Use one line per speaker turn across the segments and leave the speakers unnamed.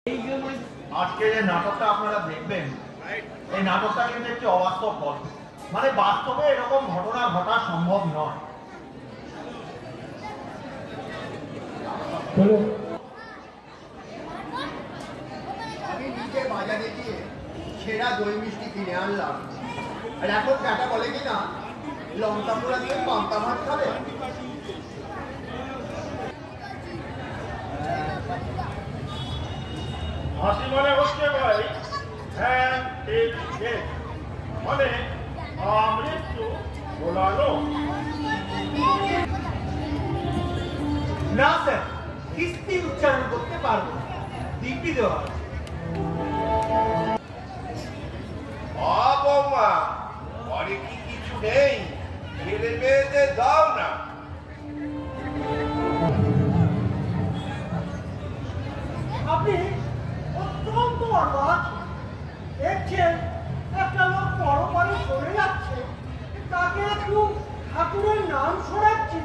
আজকে যে নাটকটা আপনারা দেখবেন, এই নাটকটা কিন্তু একটি অবাস্তব গল্প। মানে বাস্তবে এরকম ঘটনা ঘটা সম্ভব নয়।
আমি নিজে বাজারে গিয়ে সেরা দই মিষ্টি কিনে আনলাম, আর এখন কাটা বলে কিনা লঙ্কা পোড়া দিয়ে পান্তা ভাত খাবে।
হাসি মনে হচ্ছে ভাই? হ্যাঁ ঠিক ঠিক, মানে মৃত্যু বলালো না স্যার, কিস্তি উচ্চারণ করতে পারবো, দিব্যি দেওয়া
বৌমা ঘরে কি কিছু নেই? ছেলে মেয়েদের দাও না।
আপনি অত্যন্ত অবাক। দেখছেন একটা লোক পরপারে চলে যাচ্ছে, তাকে একটু ঠাকুরের নাম শোনাচ্ছি।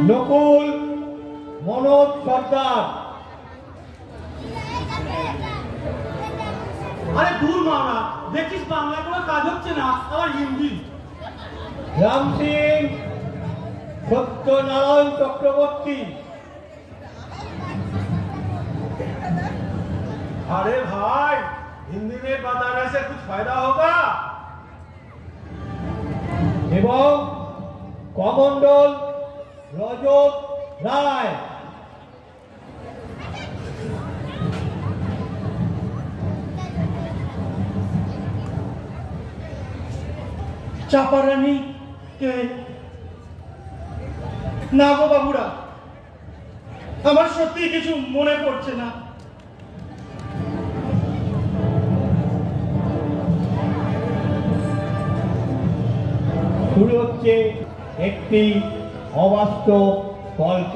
নকুল মনোজ সর্দার।
আরে দূর মানা, দেখিস বাংলা কোনো কাজ হচ্ছে না, আবার হিন্দি।
রাম সিং সত্যনারায়ণ চক্রবর্তী। अरे भाई, हिंदी में बताने से कुछ फायदा होगा? এবং কমন্ডল রজত রায়।
চাপারানি কে? না গো বাবুরা, আমার সত্যি কিছু মনে পড়ছে না।
শুরু হচ্ছে একটি অবাস্তব গল্প।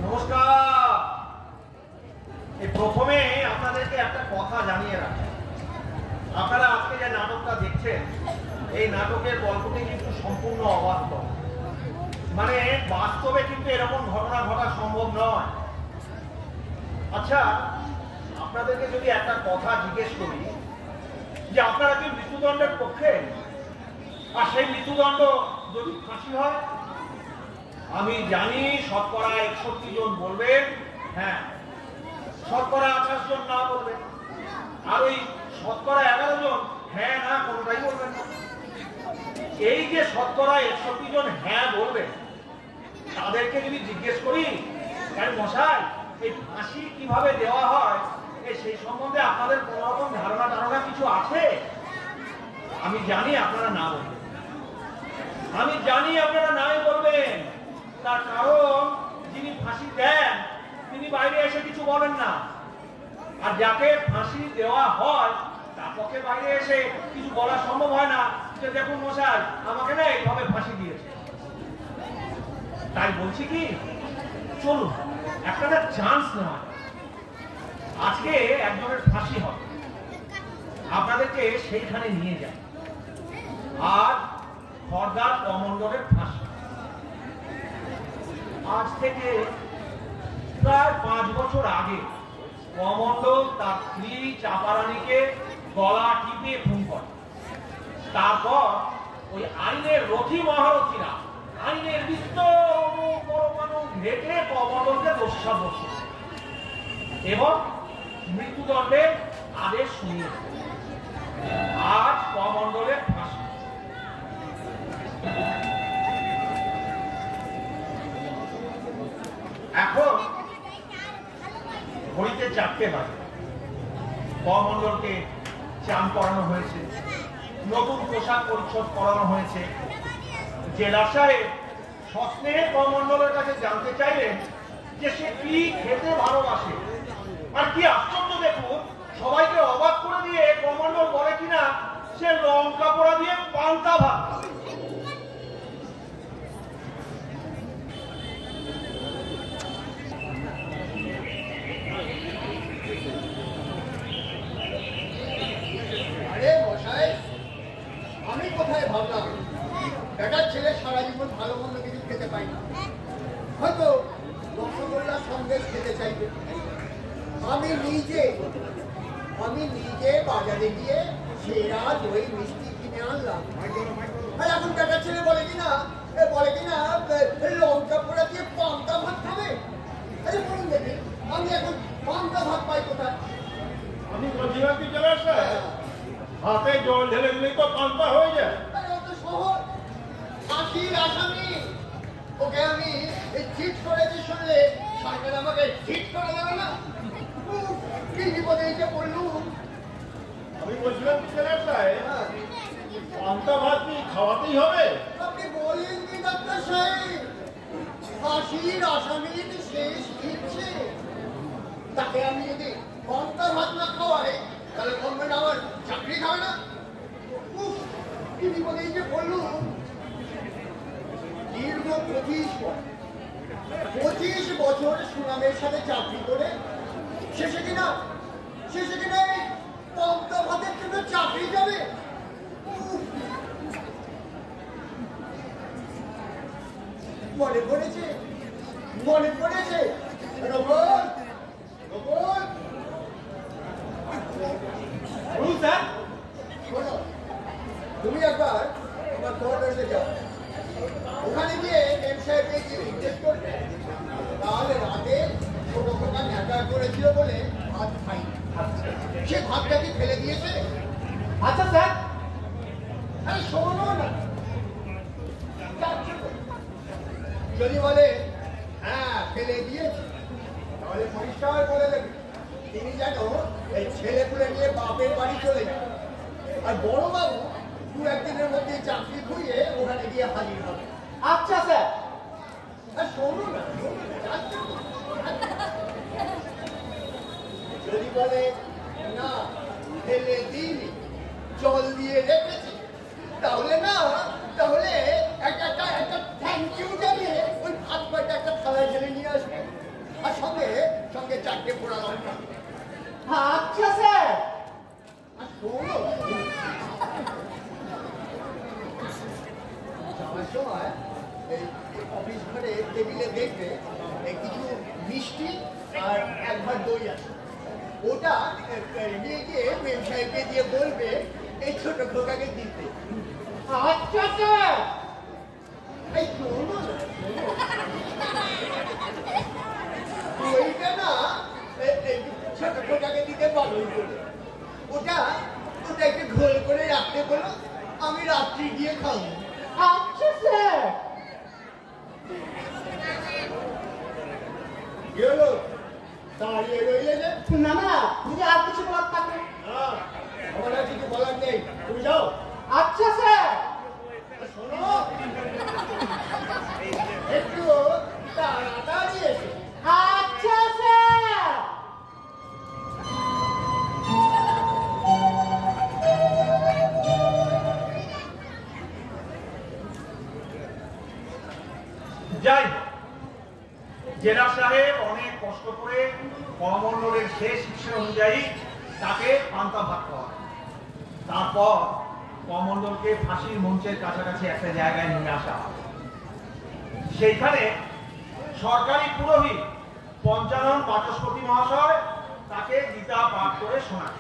নমস্কার। এই প্রথমে আপনাদেরকে একটা কথা জানিয়ে রাখি, আপনারা আজকে যে নাটকটা দেখছেন, এই নাটকের গল্পটি কিন্তু সম্পূর্ণ অবাস্তব। মানে বাস্তবে কিন্তু এরকম ঘটনা ঘটা সম্ভব নয়। আচ্ছা, আপনাদেরকে যদি একটা কথা জিজ্ঞেস করি যে আপনারা কি মৃত্যুদণ্ডের পক্ষে? আর সেই মৃত্যুদণ্ড যদি ফাঁসি হয়? আমি জানি শতকরা 61 জন বলবেন হ্যাঁ, শতকরা 28 জন না বলবেন, আর ওই শতকরা 11 জন হ্যাঁ না কোনটাই বলবেন না। এই যে শতকরা 61 জন হ্যাঁ বলবেন, তাদেরকে যদি জিজ্ঞেস করি মশাই এই ফাঁসি কিভাবে দেওয়া হয়, সেই সম্বন্ধে আপনাদের কোন রকম ধারণা কিছু আছে? আমি জানি আপনারা না বলবেন, আমি জানি আপনারা নাই বলবেন। তার কারণ যিনি ফাঁসি দেন তিনি বাইরে এসে কিছু বলেন না, আর যাকে ফাঁসি দেওয়া হয় তার পক্ষে বাইরে এসে কিছু বলা সম্ভব হয় না যে দেখুন মশাই আমাকে না এইভাবে ফাঁসি দিয়েছে। তাই বলছি কি, চলুন একটা চান্স নেওয়া। আজকে একজনের ফাঁসি হবে, আপনাদেরকে সেইখানে নিয়ে যায়। আর খর্দার কমন্ডলের ফাঁসি আজ থেকে প্রায় 5 বছর আগে কমন্ডল তার স্ত্রী চাপারানীকে গলা টিপে খুন করে। তারপর ওই আইনের রথী মহারথীরা আইনের বিস্তর পরমাণু ঘেটে কমন্ডলকে দোষী সাব্যস্ত এবং মৃত্যুদণ্ডের আদেশ শুনিয়েছে। আজ কমন্ডলের ফাঁসি। এখন ঘড়িতে 4টে বাজে। কমন্ডলকে চান করানো হয়েছে, নতুন পোশাক পরিচ্ছদ করানো হয়েছে। জেলা সাহেব সস্নেহে কমন্ডলের কাছে জানতে চাইলেন যে সে কি খেতে ভালোবাসে। আর কি আশ্চর্য দেখুন, সবাইকে অবাক করে দিয়ে কমন্ডল বলে কিনা সে লঙ্কা পোড়া দিয়ে পান্তা ভাত।
আরে মশাই, আমি কোথায় ভাবলাম বেটার ছেলে সারা জীবন ভালো মন্দ কিছু খেতে পাই না, হয়তো রসগোল্লা সন্দেশ খেতে চাইবে। আমি নিজে বাজারে গিয়ে সেরা দই মিষ্টি কিনে আনলাম। আর এখন বেটার ছেলে বলে কিনা লঙ্কা পোড়া দিয়ে পান্তা ভাত খাবে। আরে বলুন দেখি, আমি এখন পান্তা ভাত পাই কোথায়?
আমি বলছিলাম কি জেলার সাহেব, হাতে জল ঢেলে দিলেই তো পান্তা হয়ে যায়।
আরে অত সহজ। ফাঁসির আসামি, ওকে আমি চিট করেছি শুনলে সরকার আমাকে চিট করে দেবে না? উফ, কি বিপদে এসে পড়লুম।
আমি বলছিলাম কি জেলার সাহেব, পান্তা ভাত কি খাওয়াতেই হবে?
আপনি বলেন কি ডাক্তার সাহেব, ফাঁসির আসামির শেষ ইচ্ছে, তাকে আমি যদি পান্তা ভাত না খাওয়াই তাহলে গভর্নমেন্ট আমার চাকরি খাবে না? উফ, কি বিপদে এসে পড়লুম। দীর্ঘ 25 বছর সুনামের সাথে চাকরি করে শেষে কিনা এই পান্তা ভাতের জন্য চাকরি যাবে। মনে পড়েছে রোবট,
বলুন স্যার।
শোনো, তুমি একবার আমার কোয়ার্টার্সে যাও, ওখানে গিয়ে এম সাহেবকে গিয়ে জিজ্ঞেস করবে তাহলে রাতে ছোট খোকা ন্যাকা করেছিল বলে ভাত খাই, সে ভাতটাকে ফেলে দিয়েছে।
আচ্ছা স্যার।
আরে শোনো না, যদি বলে হ্যাঁ ফেলে দিয়েছে তাহলে পরিষ্কার করে দেবে তিনি যেন এই ছেলেপুলে নিয়ে বাপের বাড়ি চলে যায়। আর বড় বাবু 2-1 দিনের মধ্যে চাকরি খুঁজে ওখানে গিয়ে হাজির হবে।
আচ্ছা স্যার।
আর শোনো না, যদি বলে না ফেলে দিইনি জল দিয়ে রেখেছি তাহলে একটা থ্যাংক ইউ জানিয়ে ওই ভাত কয়টা একটা থালায় ঢেলে নিয়ে আসবে, আর সঙ্গে 4টে পোড়া লঙ্কা।
আচ্ছা স্যার।
আর শোনো, যাওয়ার সময় এই অফিস ঘরে টেবিলে দেখবে কিছু মিষ্টি আর 1 ভাত দই আছে, ওটা নিয়ে গিয়ে মেম সাহেবকে দিয়ে বলবে এই ছোট খোকাকে দিতে।
আচ্ছা স্যার।
এই শোনো না, ওইটা না ছোট খোকাকে দিতে বারণ করে, ওটা একটু ঘোল করে রাখতে বলো, আমি রাত্রি গিয়ে খাবো।
আচ্ছা স্যার।
কি হলো, দাঁড়িয়ে রইলে যে?
না যদি আর কিছু বলার থাকে।
আমার আর কিছু বলার নেই, তুমি যাও।
আচ্ছা স্যার।
শোনো, একটু তাড়াতাড়ি এসো।
আচ্ছা স্যার।
যাই হোক, জেলা সাহেব অনেক কষ্ট করে কমণ্ডলের শেষ ইচ্ছে অনুযায়ী তাকে পান্তা ভাত খাওয়ায়। তারপর কমণ্ডলকে ফাঁসির মঞ্চের কাছাকাছি একটা জায়গায় নিয়ে আসা হয়। সেইখানে সরকারি পুরোহিত পঞ্চানন বাচস্পতি মহাশয় তাকে গীতা পাঠ করে শোনায়।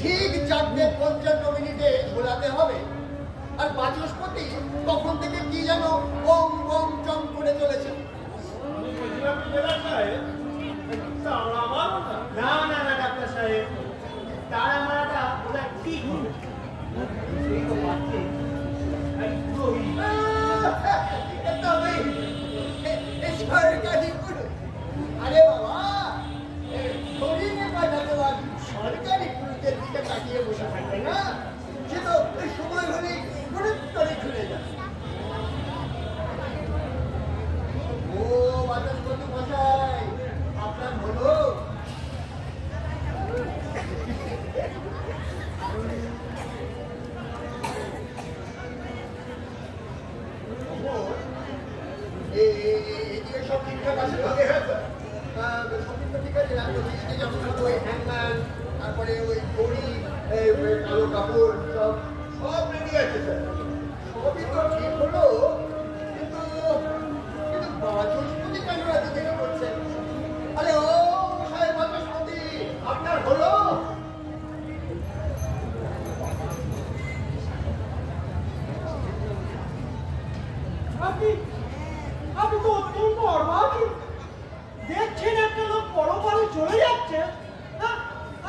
ঠিক 4:55 মিনিটে ঘোরাতে হবে, আর বাচস্পতি তখন থেকে কি যেন ওম ওম চম করে চলেছে।
আমি বলছিলাম জেলার সাহেব তাড়া মারো না।
না না না ডাক্তার সাহেব, তারা মারাটা ওটা ঠিক হবে। সেই তো পাচ্ছে
সরকারি পুরো, আরে বাবা শরীরে পাঠাতে সরকারি পুরুষের দিকে তাকিয়ে বসে থাকবে না, সে তো সময় হলে হঠাৎ করে খুলে যাবে। ও বাচস্পতি মশাই, আপনার হলো এদিকে সব ঠিকঠাক আছে তো? সব ঠিক আছে। যখন ওই হ্যাংম্যান, তারপরে ওই দড়ি, কালো কাপড় সব সব রেডি আছে স্যার। সবই তো ঠিক হলো, কিন্তু কিন্তু বাচস্পতি কেন এত দেরি করছেন? আরে ও সাহেব বাচস্পতি, আপনার হলো?
আপনি তো অত্যন্ত অর্বাচী। দেখছেন একটা লোক পরপারে চলে যাচ্ছে,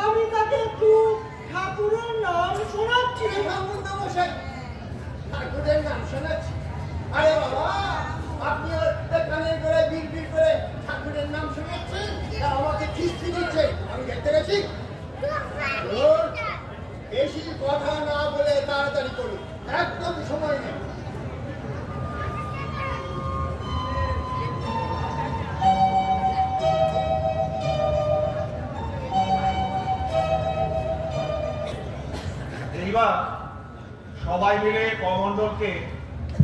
আমি তাকে একটু ঠাকুরের নাম শোনাচ্ছি।
ঠাকুরের নাম শোনাচ্ছি? আরে বাবা, আপনি কানের করে বিড় করে ঠাকুরের নাম শোনাচ্ছেন, আমাকে খিস্তি দিচ্ছেন, আমি দেখতে গেছি। বেশি কথা না বলে তাড়াতাড়ি করুন, একদম সময় নেই।
এইবার সবাই মিলে কমণ্ডলকে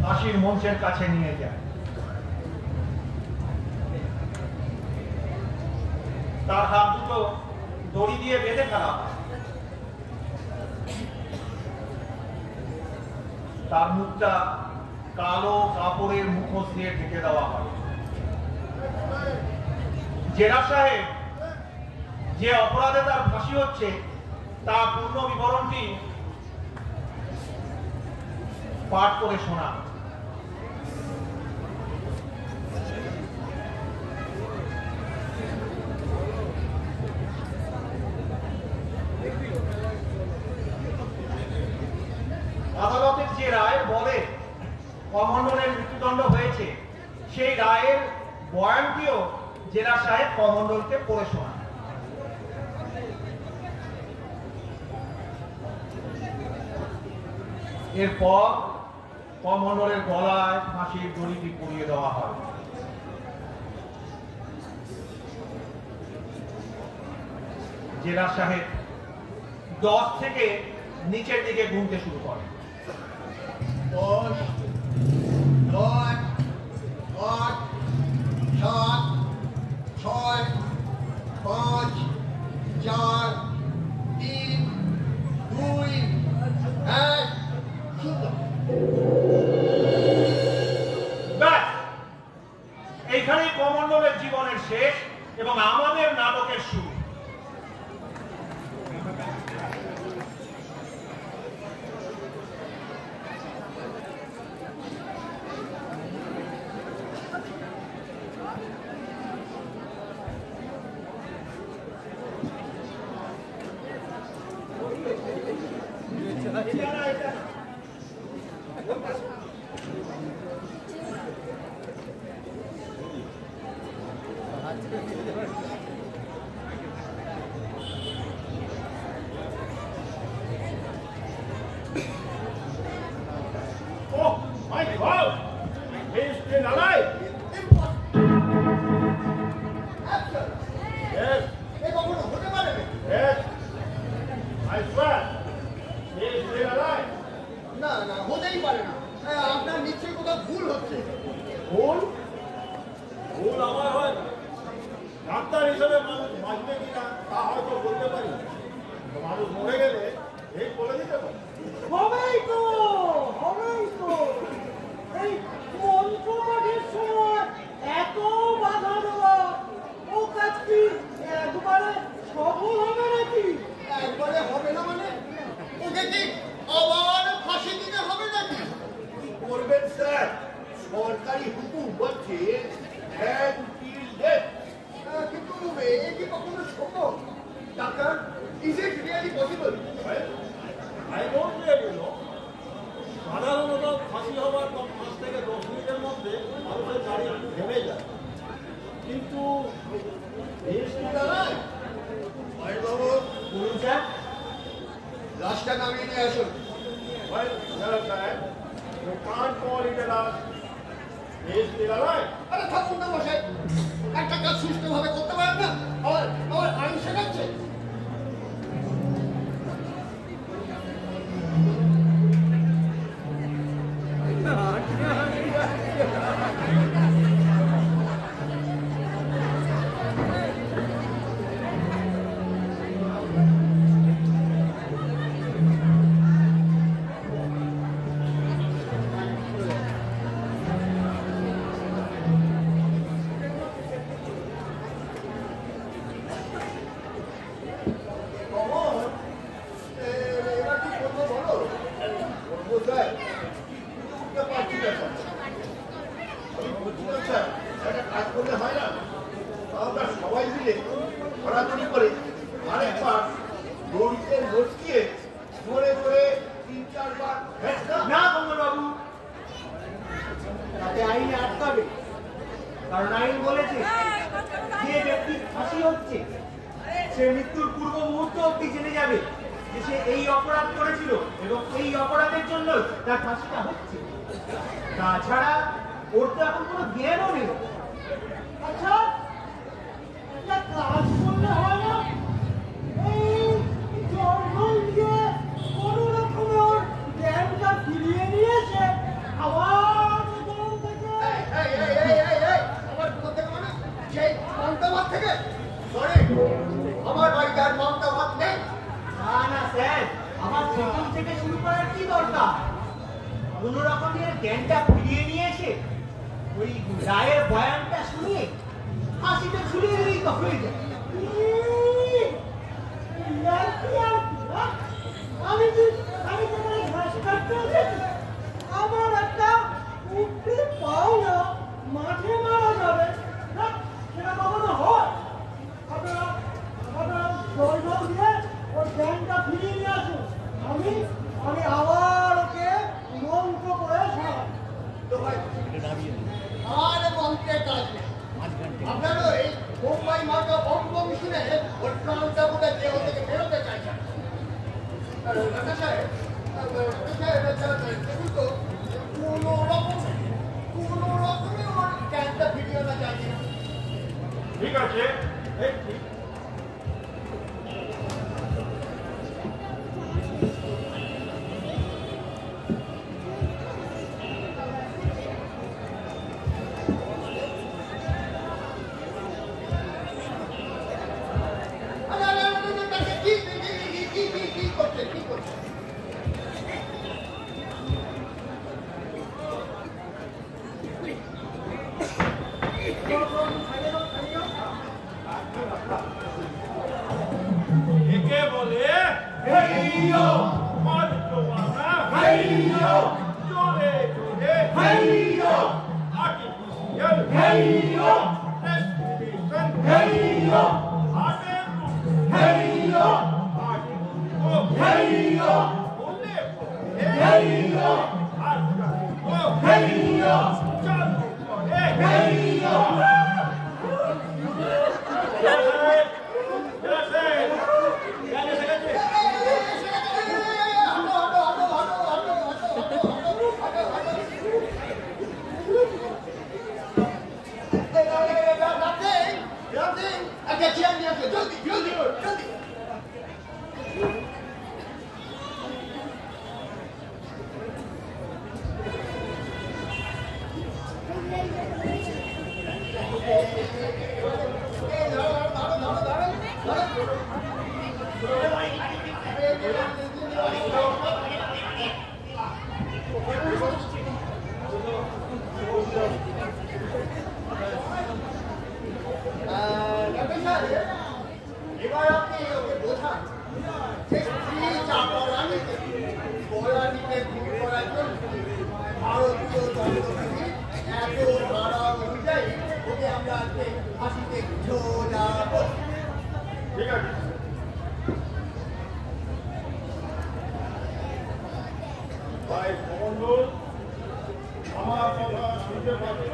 ফাঁসির মঞ্চের কাছে নিয়ে যায়। তার হাত দুটো দড়ি দিয়ে বেঁধে ফেলা হয়, তার মুখটা কালো কাপড়ের মুখোশ দিয়ে ঢেকে দেওয়া হয়। জেলা সাহেব যে অপরাধে তার ফাঁসি হচ্ছে তার পূর্ণ বিবরণটি পাঠ করে শোনা। আদালতের যে রায় বলে কমণ্ডলের মৃত্যুদণ্ড হয়েছে, সেই রায়ের বয়ানটিও জেলা সাহেব কমণ্ডলকে পড়ে শোনান। এরপর কমণ্ডলের গলায় ফাঁসির দড়িটি পরিয়ে দেওয়া হয়। জেলা সাহেব 10 থেকে নিচের দিকে গুনতে শুরু করে।
10, 9, 8, 7, 6, 5, 4, 3, 2, 1, 0।
ব্যাস, এইখানেই কমণ্ডলের জীবনের শেষ এবং আমাদের নাটকের শুরু।
Oh my God! He's still alive! Yes, yes. I swear, he is still alive.
না না, হতেই পারে না। আপনার নিশ্চয়ই কোথাও ভুল হচ্ছে।
ভুল? ভুল আমার হয় না। ডাক্তার হিসেবে মানুষ বাঁচবে কিনা তা হয়তো বলতে পারি, মানুষ মরে গেলে ঠিক বলে দিতে পারি।
হবেই তো, হবেই তো। এই মন্ত্রপাঠের সময় এত বাধা দেওয়া, ও কাজ কি একবারে সফল হবে নাকি?
একবারে হবে না মানে? ওকে কি আবার ফাঁসি দিতে হবে নাকি?
কি করবেন স্যার? সরকারি হুকুম বলছে until death
Doctor, is it really possible?
I don't really know. সাধারণত ফাঁসি হওয়ার 5 থেকে 10 মিনিটের মধ্যে মানুষের গাড়ি থেমে যায়, কিন্তু
বাবু বলুন স্যার, লাশটা নামিয়ে নিয়ে আসুন।
You can't call it a last. He is still alive.
আরে থাকুন না মশাই, একটা কাজ সুষ্ঠুভাবে করতে পারেন না, আমার আইন শেখাচ্ছে।
না কমলবাবু, তাতে আইনে আটকাবে। কারণ আইন বলেছে যে ব্যক্তির ফাঁসি হচ্ছে সে মৃত্যুর পূর্ব মুহূর্ত অব্দি জেনে যাবে যে সে এই অপরাধ করেছিল এবং এই অপরাধের জন্য তার ফাঁসিটা হচ্ছে। তাছাড়া ওর তো এখন কোনো জ্ঞানও নেই।
আচ্ছা, একটা কাজ করলে হয় না? এই জঙ্গল দিয়ে কোনো রকমে ওর জ্ঞানটা ফিরিয়ে নিয়েছে, আবার জঙ্গল থেকে
আমার কোথা থেকে মানে সেই মমতাবাদ থেকে? সরি, আমার বাড়িতে আর মমতাবাদ নেই।
না না স্যার, আমার প্রথম থেকে শুরু করার কি দরকার? কোন রকমের জ্ঞানটা ফিরিয়ে নিয়েছে, ওই রায়ের বয়ানটা শুনিয়ে ফাঁসিটা ঝুলিয়ে দিলেই তো হয়ে যায়।
আমি তোমার ঘাস কাটতে এসেছি, আমার একটা উপরি পাও না মাঠে মারা যাবে না, সেটা কখনো হয়? আপনারা জল দিয়ে ওর জ্ঞানটা ফিরিয়ে নিয়ে আসুন, আমি আবার ওকে মন্ত্র করে শোনাব।
তো ভাই আর মন্ত্রের কাজ নেই। আপনারা ওই মুম্বাই মার্কা বম শুনে ওর প্রাণটা বোধ হয় দেহ থেকে বেরোতে চাইছেন। ডাক্তার সাহেব, দেখুন তো কোনো রকমে ওর জ্ঞানটা ফিরিয়ে আনা যায় না।
ঠিক আছে, দেখছি।
কি করছে?
একে বলে মার্জওয়ানা, জোরে জোরে আর্টিফিশিয়াল রেসপিরেশন, হার্টের এবার আপনি ওকে বোঝান যে স্ত্রী চাকরানিকে কল্যাণীকে দূর করার জন্য ভারতীয় দণ্ডবিধি এত ধারা অনুযায়ী ওকে আমরা আজকে ফাঁসিতে ঝোলাবো। ঠিক আছে, ভাই কমণ্ডল, আমার কথা শুনতে পাচ্ছ?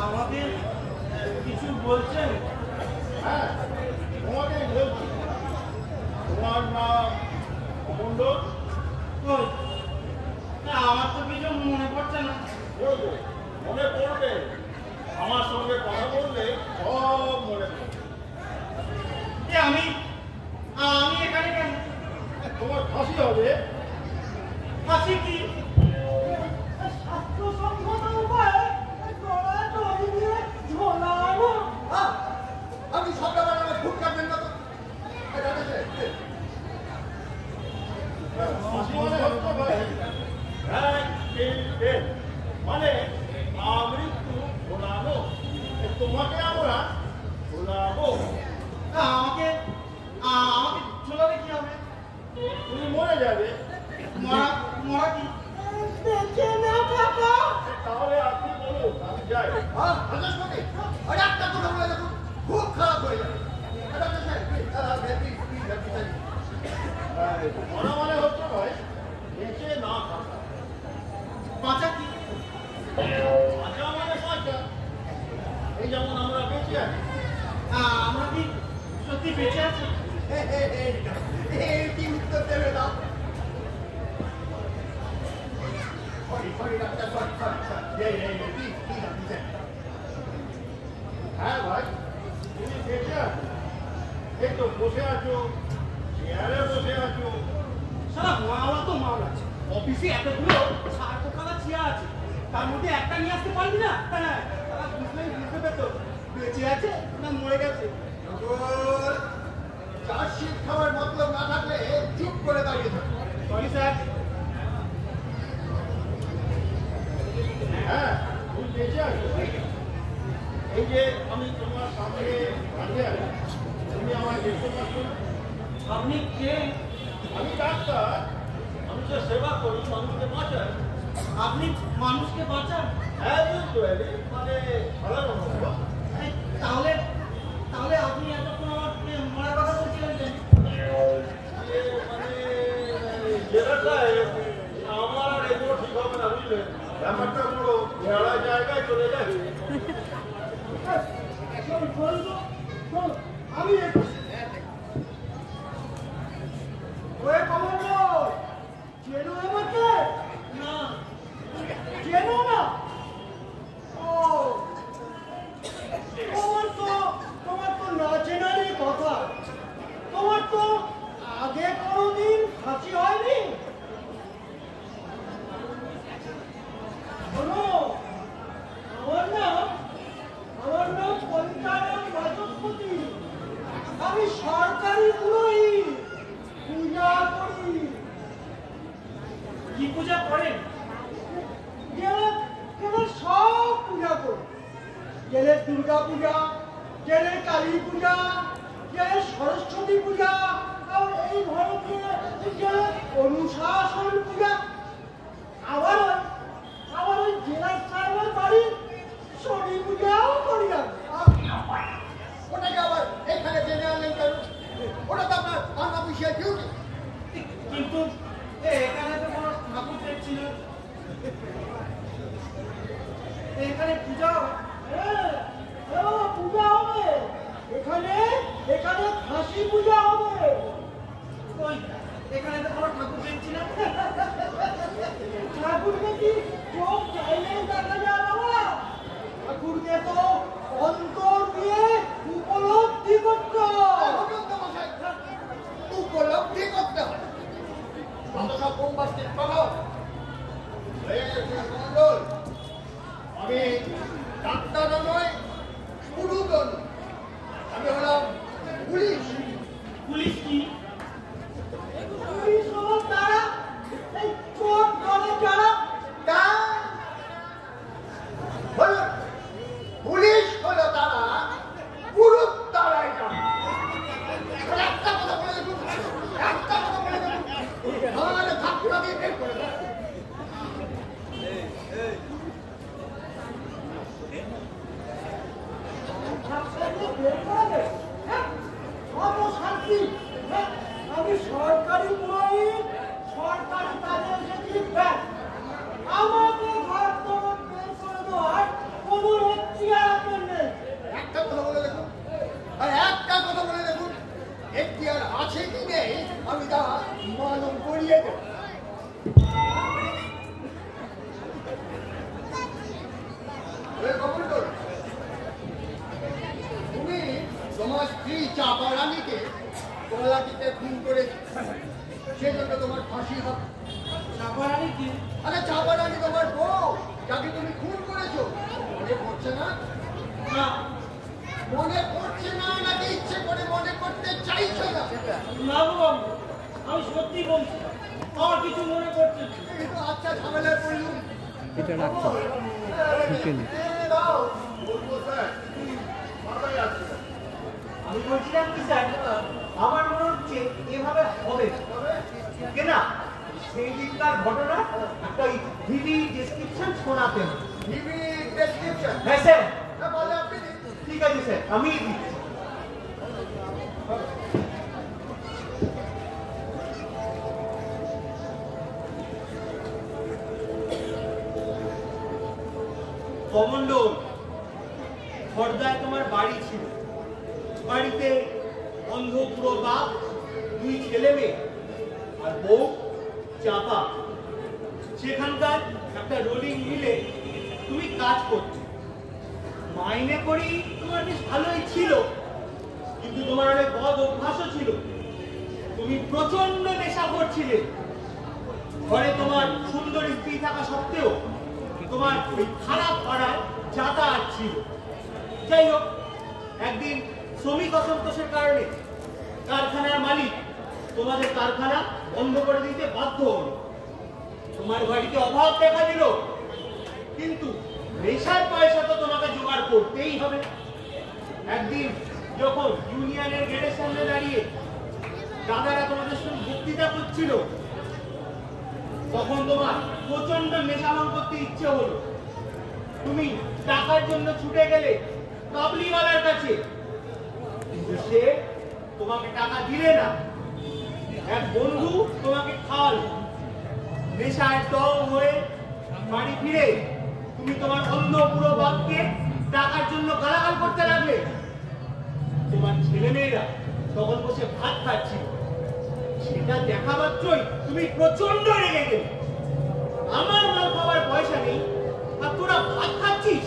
আমাকে কিছু বলছেন?
হ্যাঁ, তোমাকেই বলছি। তোমার নাম কমণ্ডল?
কই, না, আমার তো কিছু মনে পড়ছে না।
বলবে, মনে পড়বে। আমার সঙ্গে কথা বললে সব মনে পড়বে।
এ আমি এখানে কেন?
তোমার ফাঁসি হবে।
ফাঁসি কি? স্বাস্থ্যসম্মত উপায়ে গলায় দড়ি দিয়ে ঝোলানো।
আপনি সব ব্যাপারে আমার খুব কাটবেন না তো?
ফাঁসি মানে হচ্ছে ভাই, মানে আমৃত্যু ভোলানো। তোমাকে আমরা ভোলাবো।
আমাকে ঝোলালে কি হবে?
তুমি মরে যাবে।
মরা কি? বেঁচে না থাকা।
তাহলে আপনি বলুন, আমি যাই।
একটা কথা বলে দেখুন, খুব খারাপ হয়ে যাবে।
মরা মানে হচ্ছে ভাই বেঁচে না থাকা।
বাঁচা কি?
বাঁচা মানে বাঁচা। এই যেমন আমরা বেঁচে আছি।
আমরা কি সত্যি বেঁচে আছি?
কি উত্তর দেবে না?
হ্যাঁ ভাই, তুমি বেঁচে আছো। এই তো বসে আছো, চেয়ারে বসে আছো।
সারা মাওলা তো মাওলা আছে। অফিসে এতগুলো ছাড়পোকালা চেয়ার আছে, তার মধ্যে একটা নিয়ে আসতে পারবি না? হ্যাঁ, তারা বুঝলেই বুঝতে পেতো বেঁচে আছে না মরে গেছে।
চার্জশিট খাওয়ার মতলব না থাকলে চুপ করে দাঁড়িয়ে থাকবে।
Sorry sir.
হ্যাঁ, তুমি বেঁচে আছো। এই যে আমি তোমার সামনে দাঁড়িয়ে আছি, তুমি আমায় দেখতে পাচ্ছ না?
আপনি কে?
আমি ডাক্তার, মানুষের সেবা করি, মানুষকে বাঁচাই।
আপনি মানুষকে বাঁচান?
হ্যাঁ, মানে সাধারণ লোক।
তাহলে তাহলে আপনি এতক্ষণ আমাকে মরার কথা বলছিলেন কেন?
মানে যেটা আমার আর এগুলো ঠিক হবে না, বুঝলেন? ব্যাপারটা বড় ভেড়া জায়গায় চলে যাবে।
আমি ওই কমান্ডার চেনো আমাকে? না, চেনো না? ও, তোমার তো না চেনারই কথা। তোমার তো আগে কোনোদিন ফাঁসি হয়নি। শোনো, আমার নাম পঞ্চানন বাচস্পতি। আমি সরকারি পুরোহিত, পূজা করি। কি পূজা করেন? গেলে সব পূজা করি। গেলে দুর্গা পূজা, গেলে কালী পূজা, গেলে সরস্বতী পূজা, আর এই ভারতে গেলে অনুশাসন পূজা। আবার ওই জেলার সাহেবের বাড়ি শনি পূজাও করি আমি।
ওটাকে আবার এখানে জেনে আনলেন কেন? ওটা তো আপনার অফিসিয়াল ডিউটি।
কিন্তু এখানে তো কোনো ঠাকুর দেখছি না। এখানে পূজা হবে? পূজা হবে এখানে ফাঁসি পূজা হবে। ওই এখানে তো কোনো ঠাকুর দেখছি না। ঠাকুরকে কি চোখ চাইলেই দেখা যায় বাবা? ঠাকুরকে তো অন্তর দিয়ে উপলব্ধি করতে হয়।
উপলব্ধি করতে হয়। কত সব বোমবাস্টিক পাগল। মন্ডল, আমি ডাক্তারও নই, পুরুষও নই। আমি হলাম পুলিশ।
পুলিশ কি? পুলিশ হলো তারা এই চোর ধরে যারা।
পুলিশ হলো তারা, পুরুষ তারাই জানে। একটা কথা বলে দেখুন, একটা কথা বলে দেখুন, আমাদের ধাক্কা দিয়ে বের করে দেয়।
আমি সরকারি পুরোহিত, সরকার আমাকে ঘর থেকে বের করে দেওয়ার কোনো এখতিয়ার আপনার নেই।
একটা কথা বলে দেখুন, আর একটা কথা বলে দেখুন, এখতিয়ার আছে কি নেই আমি তা মালুম করিয়ে দেব। তুমি তোমার স্ত্রী চাপা রানীকে কলাটিতে খুন করে সেজন্য তোমার ফাঁসি হবে।
চাপারানি কি?
আরে চাপা রানী তোমার বউ, যাকে তুমি খুন করেছো। মনে পড়ছে না?
না
মনে পড়ছে না নাকি ইচ্ছে করে মনে করতে চাইছো না?
না বাবু, আমি সত্যি বলছি, আমার কিছু মনে করছে না।
এই তো আচ্ছা ঝামেলায় পড়লুম।
এটা রাখো
দাও।
বলবো স্যার, মাথায় আসছে না।
আমি বলছিলাম কি স্যার, আমার মনে হচ্ছে এভাবে হবে কেনা সেই দিনকার ঘটনা একটা ভিডি ডেসক্রিপশন শোনাতেন।
TV description.
হ্যাঁ স্যার,
হ্যাঁ বলে আপনি দিন।
ঠিক আছে স্যার, আমি দিচ্ছি। কমন্ডল, খর্দায় তোমার বাড়ি ছিল। বাড়িতে অন্ধ পুরো বাপ, 2 ছেলে মেয়ে আর বউ চাপা। সেখানকার একটা রোলিং মিলে তুমি কাজ করছো। মাইনে করি তোমার বেশ ভালোই ছিল, কিন্তু তোমার অনেক বদ অভ্যাসও ছিল। তুমি প্রচন্ড নেশা করছিলে। ঘরে তোমার সুন্দর স্ত্রী থাকা সত্ত্বেও তোমার ওই খারাপ পাড়ায় যাতায়াত ছিল। যাই হোক, একদিন শ্রমিক অসন্তোষের কারণে কারখানার মালিক তোমাদের কারখানা বন্ধ করে দিতে বাধ্য হল। তোমার বাড়িতে অভাব দেখা দিল, কিন্তু নেশার পয়সা তো তোমাকে জোগাড় করতেই হবে। একদিন যখন ইউনিয়নের গেটের সামনে দাঁড়িয়ে দাদারা তোমাদের সঙ্গে বক্তৃতা করছিল, তখন তোমার প্রচন্ড নেশাভান করতে ইচ্ছে হলো। তুমি টাকার জন্য ছুটে গেলে কাবলিওয়ালার কাছে, কিন্তু সে তোমাকে টাকা দিলে না। এক বন্ধু তোমাকে খাওয়ালো। নেশায় দম হয়ে বাড়ি ফিরে তুমি তোমার অন্ধ পুরো বাপকে টাকার জন্য গালাগাল করতে লাগলে। তোমার ছেলেমেয়েরা তখন বসে ভাত খাচ্ছিল। সেটা দেখা মাত্রই তুমি প্রচন্ড রেগে গেলে। আমার মাল খাওয়ার পয়সা নেই আর তোরা ভাত খাচ্ছিস।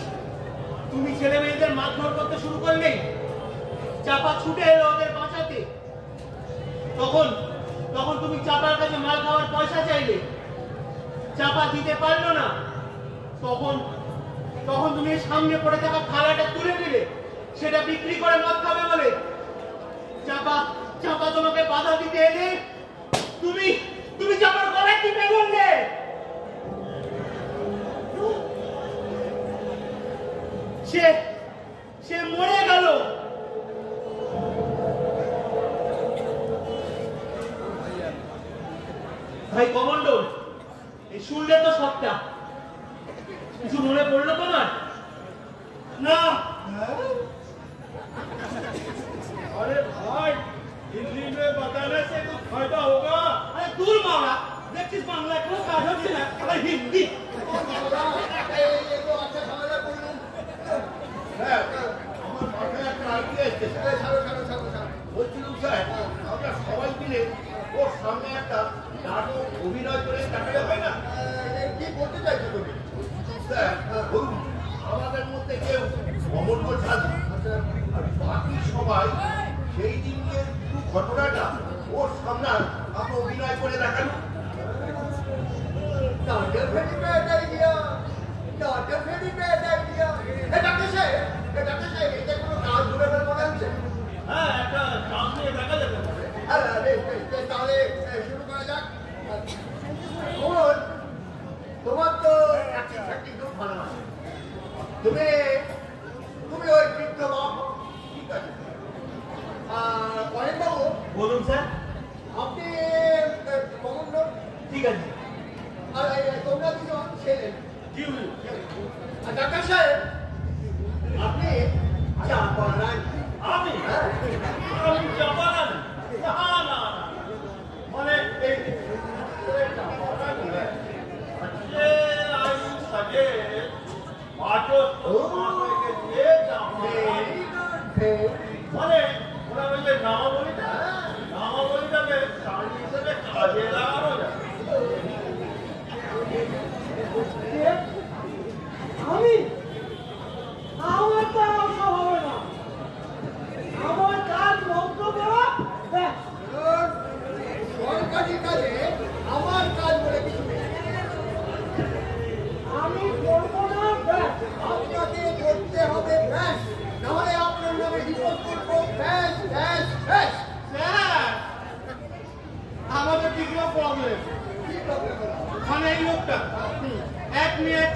তুমি ছেলে মেয়েদের মারধর করতে শুরু করলেই চাপা ছুটে এলো ওদের বাঁচাতে। তখন তুমি চাপার কাছে মাল খাওয়ার পয়সা চাইলে, চাপা দিতে পারলো না। তখন তুমি সামনে পড়ে থাকা থালাটা তুলে নিলে, সেটা বিক্রি করে মদ খাবে বলে। চাপা তোমাকে বাধা দিতে এলে তুমি চাপার গলায় টিপে ধরলে। সে মরে গেল। ভাই কমান্ডর, এই শুনলে তো সবটা। কিছু মনে পড়লো তোমার? না।
अरे भाई, हिंदी में बताने से कुछ फायदा होगा?
अरे दूर मारा, देखिस बांग्ला को काज হচ্ছে না, আবার হিন্দি।
এই তো আচ্ছা ঝামেলায় পড়লুম।
স্যার, আমার মাথায় একটা আইডিয়া এসেছে স্যার।
ছাড়ো।
বলছিলাম স্যার, আমরা সবাই মিলে ওর সামনে একটা নাটক অভিনয় করে দেখালে হয় না?
কি বলতে চাইছো তুমি?
স্যার, ধরুন আমাদের মধ্যে কেউ কমন্ডল সাজে, আর বাকি সবাই সেই দিনের ঘটনাটা ওর সামনে আমরা অভিনয় করে দেখালো।
Very bad idea. ডাক্তার সাহেব, এটা কোনো কাজ ধরে ফেলবো মনে হচ্ছে।
হ্যাঁ, একটা চান্স নিয়ে দেখা যাবে।
তাহলে শুরু করা যাক। তোমার তো চাকরি খুব ভালো আছে। তুমি ওই বৃদ্ধ বাপ, ঠিক আছে। আর অনেক বাবু,
বলুন স্যার।
আপনি কমন্ডল,
ঠিক আছে।
আর তোমরা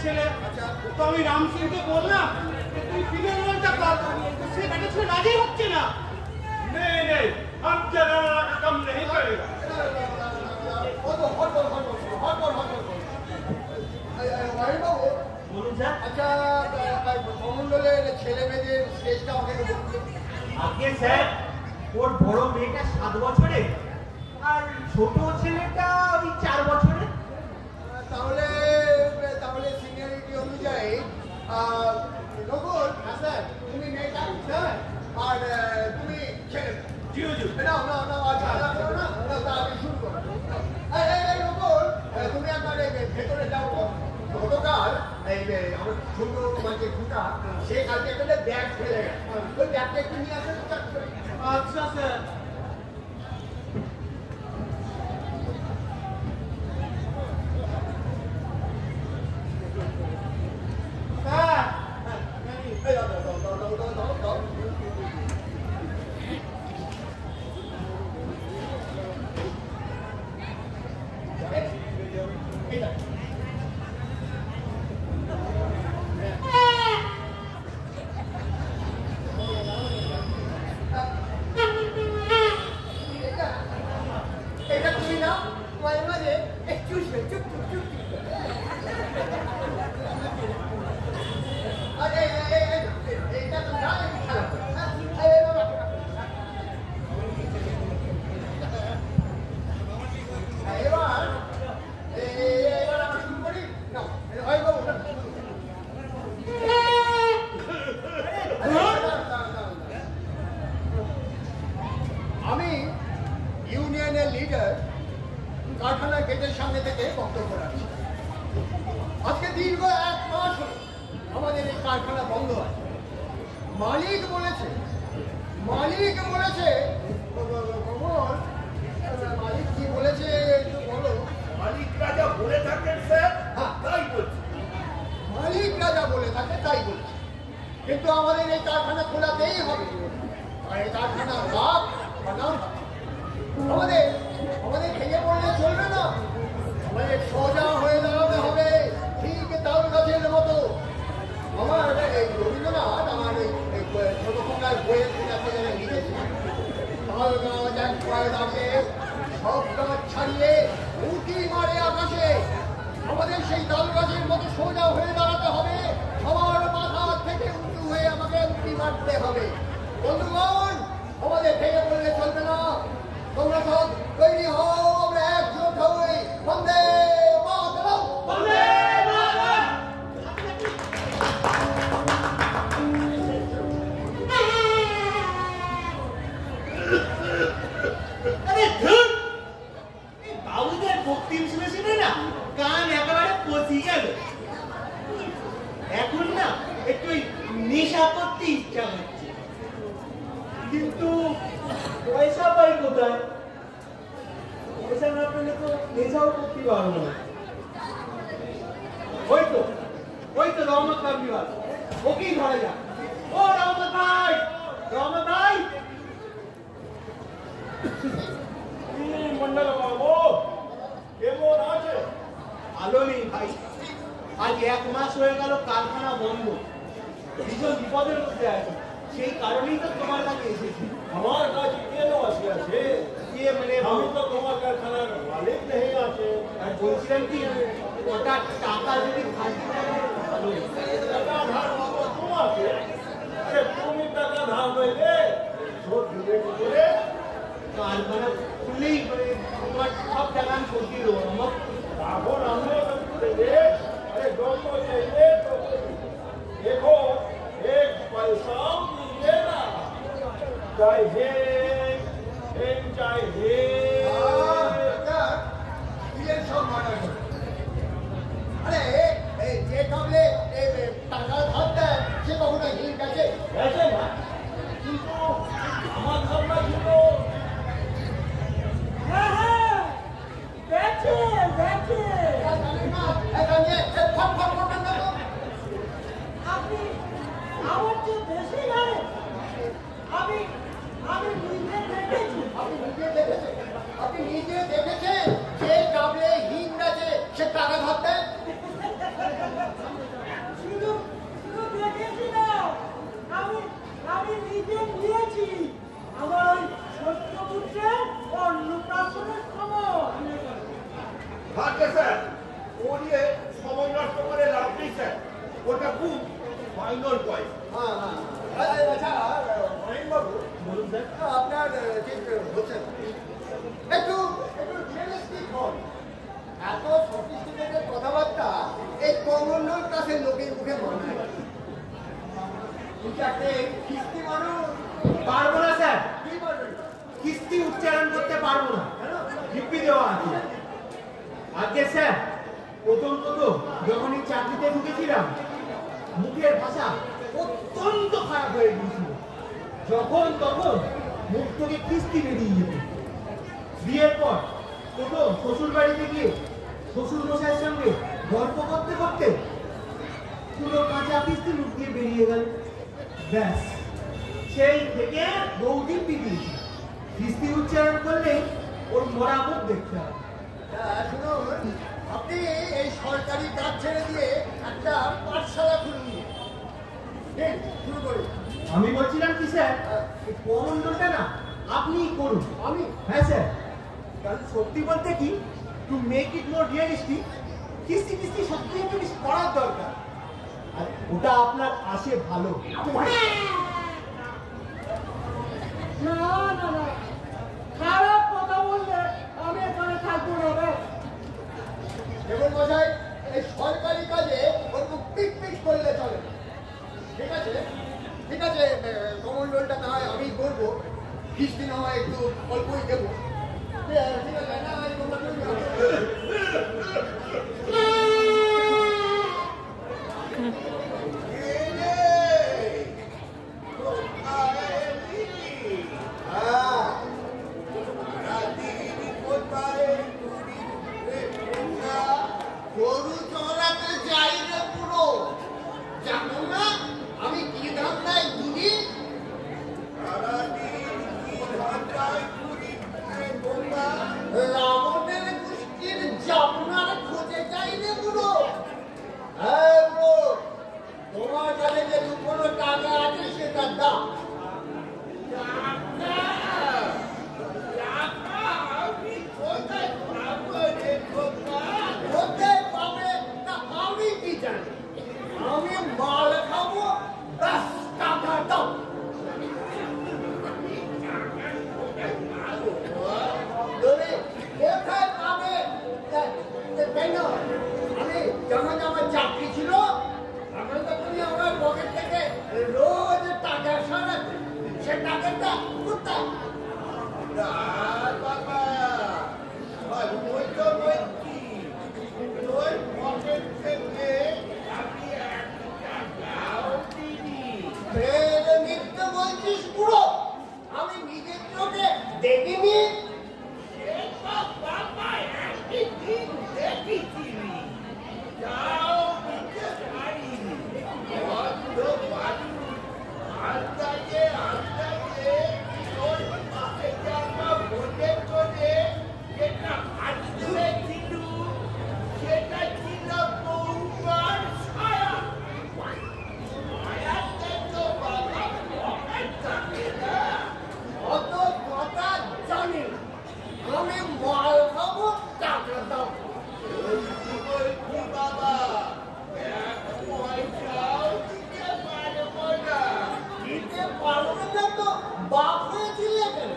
ছেলে। তো আমি রাম সিংকে বললাম যে তুই ফিরে রোলটা কর, সে বেটা ছেলে রাজি হচ্ছে না।
नहीं नहीं हम जनाना का कम नहीं करेगा।
বলুন স্যার।
আচ্ছা কমণ্ডলের ছেলে মেয়েদের স্টেজটা আমাকে
আগে স্যার ওর বড় মেয়েটা 7 বছরের আর ছোট ছেলেটা ওই 4 বছরের।
তাহলে তাহলে সিনিয়রিটি অনুযায়ী নকুল স্যার তুমি মেয়েটা স্যার আর তুমি ছেলেটা।
जी जी
নাও নাও নাও আর ঝামেলা করো না, আমি শুরু করো। এই নকুল তুমি একবার ভেতরে যাও তো। গতকাল এই আমার ছোট মানে খুঁটা সে কালকে একটা ব্যাগ ফেলে গেছে, ওই ব্যাগটা একটু নিয়ে আসেন।
আচ্ছা স্যার।
এটা তুমি না মাঝে মাঝে একটু চুপ চুপ চুপ আরে এইটা তো না খারাপ। এবার আমরা শুরু করি না হয় বাবু আমি ইউনিয়নের লিডার কারখানা গেটের সামনে থেকে বক্তব্য রাখছি। আজকে দীর্ঘ 1 মাস হলো আমাদের এই কারখানা বন্ধ আছে। মালিক বলেছে কমল, মালিক কি বলেছে একটু বলো।
মালিকরা যা বলে থাকেন স্যার তাই বলছি।
মালিকরা যা বলে থাকে তাই বলেছে, কিন্তু আমাদের এই কারখানা খোলাতেই হবে। আর এই কারখানার লাভ বা নাম আমাদের ভেঙে পড়লে চলবে না, আমাদের সোজা হয়ে দাঁড়াতে হবে ঠিক তাল গাছের মতো। আমার এই রবীন্দ্রনাথ আমার এই ছোটখানার বইয়ের কাছে লিখেছে, তাল গাছ এক পায়ে দাঁড়িয়ে সব গাছ ছাড়িয়ে উঁকি মারে আকাশে। আমাদের সেই তাল গাছের মতো সোজা হয়ে দাঁড়াতে হবে, সবার মাথা থেকে উঁচু হয়ে আমাকে উঁকি মারতে হবে। বন্ধুগণ, আমাদের ভেঙে পড়লে চলবে না। তোমরা সব তৈরি হও, আমরা একজোট হই। বন্দে মাতরম, বন্দে মাতরম।
আরে ধুর, এই বাবুদের বক্তৃতা শুনে শুনে না কান একেবারে পচি গেল। এখন না একটু নেশা করতে ইচ্ছা হচ্ছে, কিন্তু পয়সা পাই কোথায়? পয়সা না পেলে তো নেশাও করতে পারবো না। ওই তো রহমত কামবিওয়াল, ওকেই ধরা যাক। ও রহমত ভাই, রহমত ভাই।
मंडल बाबू কেমন আছে?
ভালো নেই ভাই, আজ 1 মাস হয়ে গেল কারখানা বন্ধ, ভীষণ বিপদের মধ্যে আছে। সেই কারণেই তো তোমার কাছে এসেছি।
আমার কাছে কেন আসিয়াছে?
মানে
আমি তো তোমার কারখানার মালিক নেই আছে।
আর বলছিলাম কি, ওটা টাকা যদি ফাঁসি থাকে ভালো।
টাকা ধার পাবো তোমাকে? আরে তুমি টাকা ধার পাইলে শোধ দিবে কি করে?
কারখানা খুললেই মানে তোমার সব টাকা আমি শোধ দিয়ে দেবো। আমার
এখন আমিও তো দেবে। अरे दोनों चाहिए तो देखो, एक पैसा दीजिए ना, चाहिए
আরে যে কামলে টাকা ধার দেয় সে কখনো হিল গেছে?
ऐसे ना, কিন্তু আমার ধারণা ছিল
আপনি নিজে দেখেছেন যে কামলে হিল গেছে সে টাকা ধার দেয়?
দেখেছিলাম, আমি নিজে নিয়েছি আমার ওই সত্যপুত্রের অন্নপ্রাশনের সময়।
থাকে স্যার, ও নিয়ে সময় নষ্ট করে লাভ নেই স্যার, ওটা খুব ফাইনাল পয়েন্ট।
আচ্ছা অয়নবাবু,
বলুন স্যার।
আপনার ঠিক হচ্ছে না। একটু রিয়েলিস্টিক হন। এত সফিস্টিকেটেড কথাবার্তা এই কমন্ডল ক্লাসের লোকের মুখে মানায় না। কিন্তু একটা খিস্তি মানুষ
পারবো না স্যার,
কি পারবেন?
কিস্তি উচ্চারণ করতে পারবো না,
কেন?
হিপ্পি দেওয়া আছে। আগে স্যার, প্রথম যখনই চাকরিতে ঢুকেছিলাম, মুখের ভাষা অত্যন্ত খারাপ হয়ে গিয়েছিল। যখন তখন মুখ থেকে কিস্তি বেরিয়ে যেত। বিয়ের পর প্রথম শ্বশুর বাড়িতে গিয়ে শ্বশুর মশাইয়ের সঙ্গে গল্প করতে করতে পুরো কাঁচা কিস্তি মুখ দিয়ে বেরিয়ে গেল। ব্যাস, সেই থেকে বৌদি পিটি কিস্তি উচ্চারণ করলে ওর মরা মুখ দেখতে হবে।
শুনুন, আপনি এই সরকারি কাজ ছেড়ে দিয়ে একটা পাঠশালা খুলুন। ঠিক, শুরু করুন।
আমি বলছিলাম কি স্যার, এই কমন্ডলটা না আপনিই করুন।
আমি?
হ্যাঁ স্যার, কারণ সত্যি বলতে কি, to make it more realistic, কিস্তি কিস্তি সত্যি একটু বেশি করার দরকার। আর ওটা আপনার আসে ভালো।
না না না, খারাপ কথা বললে আমি এখানে থাকবো না রে।
দেখুন মশাই, এই সরকারি কাজে অল্প পিক পিক করলে চলে না। ঠিক আছে, ঠিক আছে, কমন্ডলটা না হয় আমি করবো, কিস্তি না হয় একটু অল্পই দেবো। ঠিক আছে, না হয় তোমরা
গরু চড়াতে যাই রে পুরো, জানো না আমি কি ধান্দায় ঘুরি? রাবণের গোষ্ঠীর জামনার খোঁজে যাই রে পুরো। হ্যাঁ পুরো, তোমার কাছে যে দুপুরো টাকা আছে সেটা দাও। কোথায় পাবে তা আমি কি জানি? আমি মাল খাবো, ব্যাস টাকা দাও। কোথায় পাবে? তাই না, আমি যখন আমার চাকরি ছিল তখন তখনই আমার পকেট থেকে রোজ টাকা সরাতে, সে টাকাটা কোথায়? বাবা ওই তো বলছি, ওই পকেট থেকে আমি একটা টাকাও দিইনি। মিথ্যে বলছিস পুরো, আমি নিজের চোখে দেখিনি। বাবা একদিন দেখেছিলি, যাও দিতে পারিনি। বন্ধ বাড়ি আন্দাজে আন্দাজে ওর পাশে যাওয়া বলে করে যেটা হাঁটতে ছিল সেটা ছিল বৌমার ছায়া। ছায়াতে তো বাবা পকেট থাকে না। অত কথা জানি না, আমি মাল খাবো, টাকা দাও। বলছি বাবা, এক পয়সাও দিতে পারবো না। দিতে পারবো না তো বাপ হয়েছিলে কেন?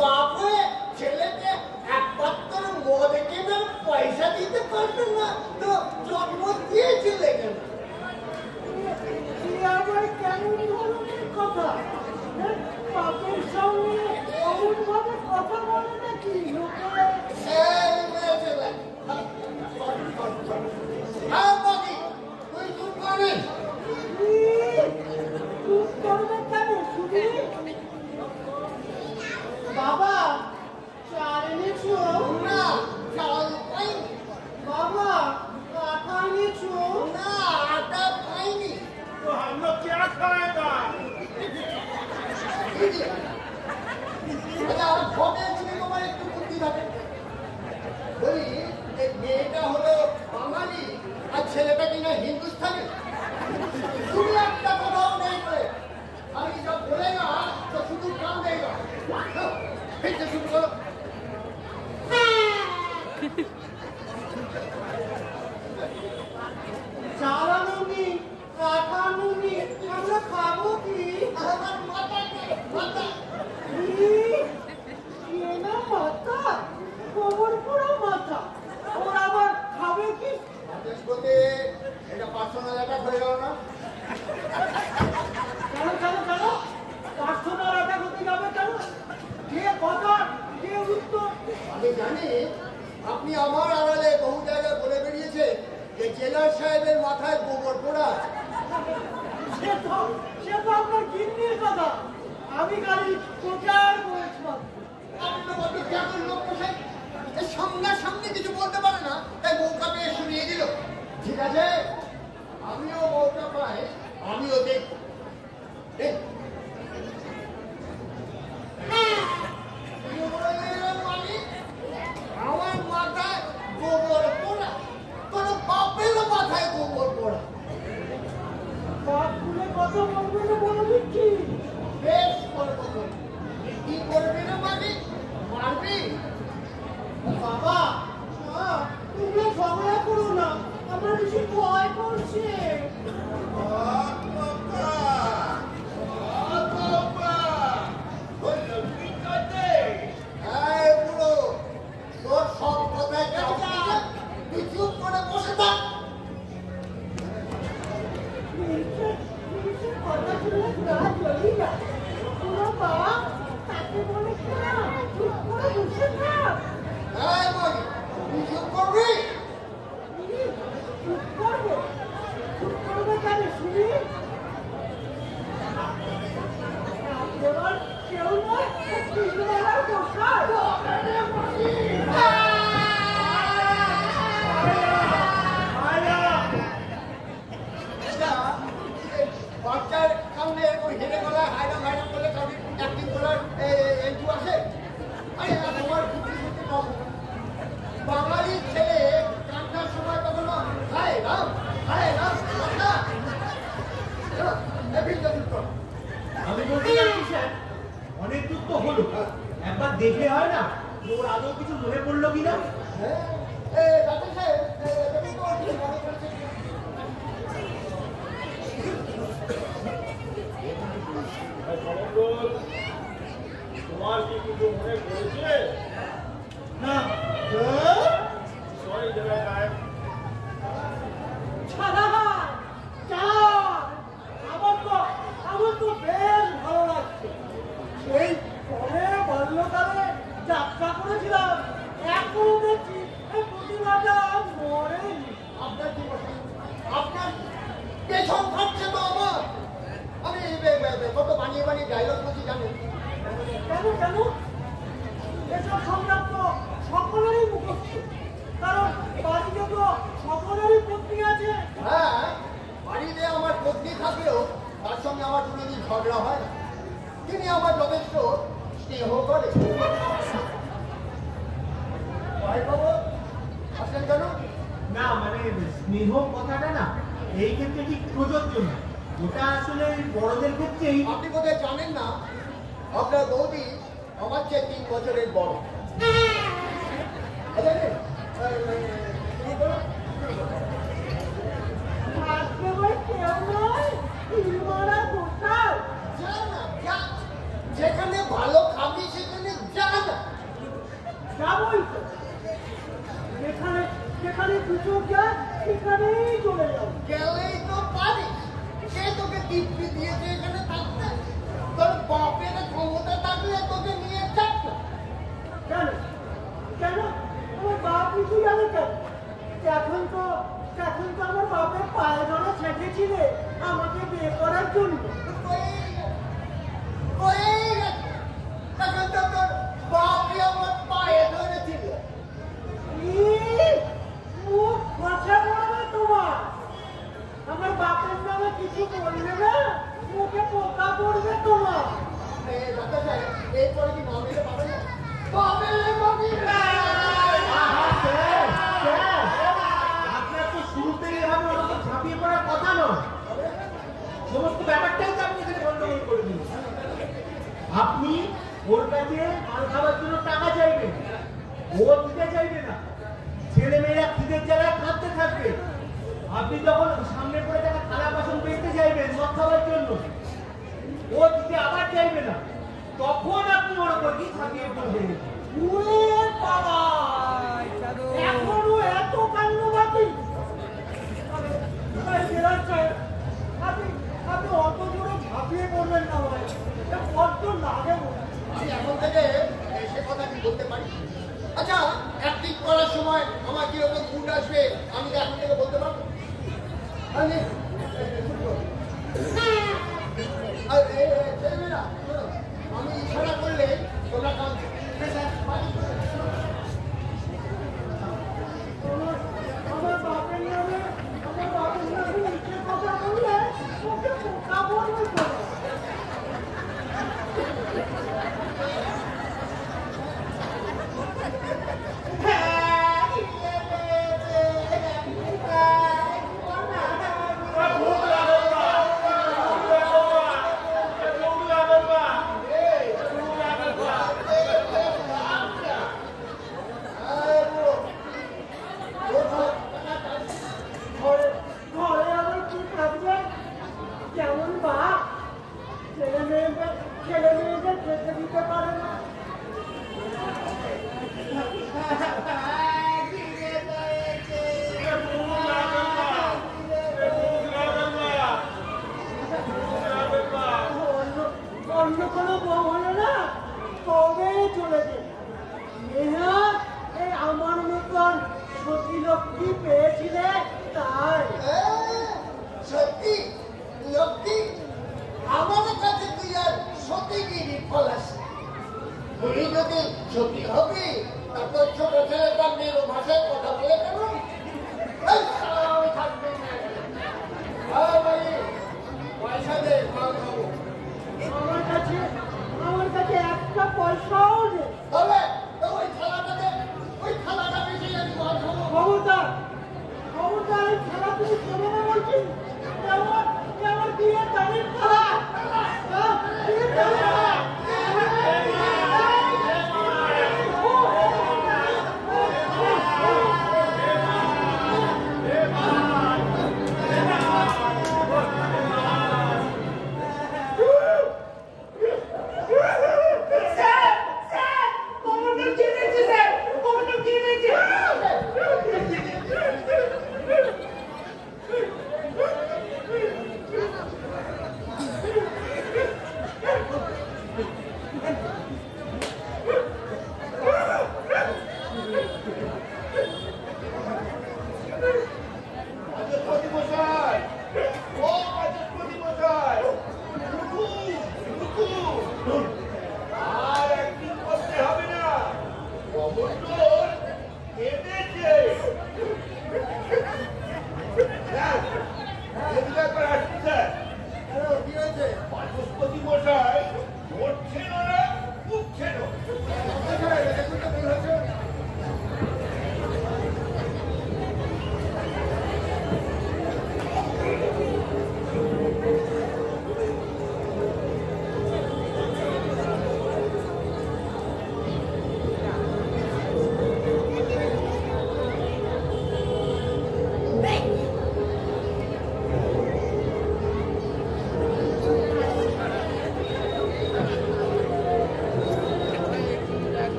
বাপ হয়ে ছেলেকে একমাত্র মদ কেনার পয়সা দিতে পারবে না তো জন্ম দিয়েছিলে কেন?
আবার কেমন ধরনের কথা? বাপের সঙ্গে অমন ভাবে কথা বলে নাকি লোকে?
এই মেয়ে ছেলে, হ্যাঁ বাকি তুই চুপ করিস।
চুপ করবে কেন শুনি? বাবা, চাল এনেছো?
না, চাল পাইনি।
বাবা, আটা এনেছো?
না, আটা পাইনি।
तो हम लोग क्या खाएगा?
আচ্ছা, ভোটের যদি তোমার একটু বুদ্ধি থাকে, বলি এই মেয়েটা হলো বাঙালি আর ছেলেটা কিনা হিন্দুস্থানি, তুমি
আমি খালি প্রচার করেছি মাত্র।
আপনি তো বড্ড কেমন লোক মশাই, এই সামনাসামনি কিছু বলতে পারে না, তাই মৌকা পেয়ে শুনিয়ে দিল। ঠিক আছে, আমিও মৌকা পাই, আমিও দেখব। আমার মাথায় গোবর পোড়া, তোর বাপেরও মাথায় গোবর পোড়া।
বাপ খুলে কত বলবে না বলে দিচ্ছি।
বেশ করবো, কি করবি না মালিক, মারবি?
বাবা তুমি ঝগড়া করো না, আমার বেশি ভয় করছে।
তোর সব কথায় তুই চুপ করে বসে থাক।
কথা শুনলে গা জ্বলি যায়। শোনো বাবা, তাকে বলে না চুপ করে বসে থাক।
এই বলি, তুই চুপ করবি?
চুপ করবে? চুপ করবে কেন শুনি? আপনার কেউ নয়, তিনবেলার বসায়।
বাচ্চার সামনে ওই হেঁটে গলা হাইরাম হাইরাম করলে কাউকে অ্যাক্টিং করার একটু আসে। আরে তোমার বুদ্ধি বুদ্ধি কম। বাঙালির ছেলে কান্নার সময় তখন হায় রাম কান্না।
আমি বলতে চাচ্ছি স্যার, অনেক দূর তো হলো, একবার দেখে হয় না ওর আদৌ কিছু মনে পড়লো কিনা।
তোমার কি কিছু মনে পড়েছে?
না
সরি জেলায়
ছাড়া আমার তো বেশ ভালো লাগছে। সেই পরে বাল্যকালে যাত্রা করেছিলাম, এখনো দেখছি এই প্রতিমাটা মরেনি।
আপনার কি বলছেন? আপনার পেছন থাকছে তো আমার। আমি কত বানিয়ে বানিয়ে ডায়লগ বলছি জানেন?
কেন এসব সংলাপ তো সকলেরই মুখস্থ, কারণ বাড়িতে তো সকলেরই পত্নী আছে।
হ্যাঁ, বাড়িতে আমার পত্নী থাকলেও তার সঙ্গে আমার কোনোদিন ঝগড়া হয় না। তিনি আমার যথেষ্ট স্নেহ করে। আসলেন কেন?
না মানে স্নেহ কথাটা না এই ক্ষেত্রে ঠিক প্রযোজ্য না, ওটা আসলে বড়দের ক্ষেত্রেই।
আপনি বোধহয় জানেন না, আপনার বৌদি আমার চেয়ে 3 বছরের বড়। যেখানে ভালো খাবি সেখানে যা না।
যাবই তো, যেখানে দুটো যায় সেখানেই চলে যাও।
গেলেই তো পারিস, সে তোকে দিব্যি দিয়েছে এখানে থাকতে। তোর বাপের ক্ষমতা থাকলে তোকে নিয়ে যাক না।
কেন আমার বাপ কিছু জানে কেন? এখন তো আমার বাপের পায়ে ধরে ছেঁকেছিলে আমাকে বিয়ে করার জন্য।
তখন তো তোর বাপই আমার পায়ে ধরেছিল।
মুখ কথা বলবে তোমার, আমার বাপের নামে কিছু বলবে না, মুখে পোকা পড়বে তোমার।
এরপরে কি মামিলে পাবে না?
আপনার তো শুরুতেই এভাবে ওরকম ঝাঁপিয়ে পড়ার কথা নয়, সমস্ত ব্যাপারটাই তো আপনি এখানে গন্ডগোল করে দিন। আপনি ওর কাছে মাল খাওয়ার জন্য টাকা চাইবেন, ও দিতে চাইবে না, ছেলে মেয়েরা খিদের জ্বালায় কাঁদতে থাকবে। আপনি যখন সামনে পড়ে থাকা থালা বাসন পেতে চাইবেন মদ খাওয়ার জন্য, ও দিতে আবার চাইবে না, তখন আপনি ওর উপর কি ঝাঁপিয়ে পড়বেন।
এখনো এত কান্নবাদী? আপনি অত জোরে ঝাঁপিয়ে পড়বেন না ভাই, কত লাগে মনে।
আমি এখন থেকে সে কথা কি বলতে পারি? আচ্ছা, অ্যাক্টিং করার সময় আমার কিরকম মুড আসবে আমি কি এখন থেকে বলতে পারবো? ছেলেমেয়েরা আমি ইশারা করলে তোমরা কাজ
আমার বাপের নামে মিথ্যে কথা বললে ওকে পোকা বলবে তো। ঘরে আবার কি থাকবে? কেমন বাপ ছেলে মেয়েদের খেতে দিতে পারে না। অন্য কোনো বউ হলে না তবে চলে যেত। এই আমার মতন সতী লক্ষ্মী পেয়েছিলে তাই।
সত্যি লক্ষ্মী আমাদের কাছে তুই আর সতীগিরি ফলাস। তুই যদি সত্যি হবি তারপর ছোট ছেলেটা মেয়ের ভাষায় কথা বলে কেন থাকবে না। পয়সা দে মাল খাবো।
আমার কাছে একটা পয়সাও নেই।
তবে ওই থালাটা বেশি আমি মাল খাবো।
খবরদার এই খেলা তুমি খেলো না বলছি। কেমন বিয়ে তারিখ খেলা বিয়ে তারিখ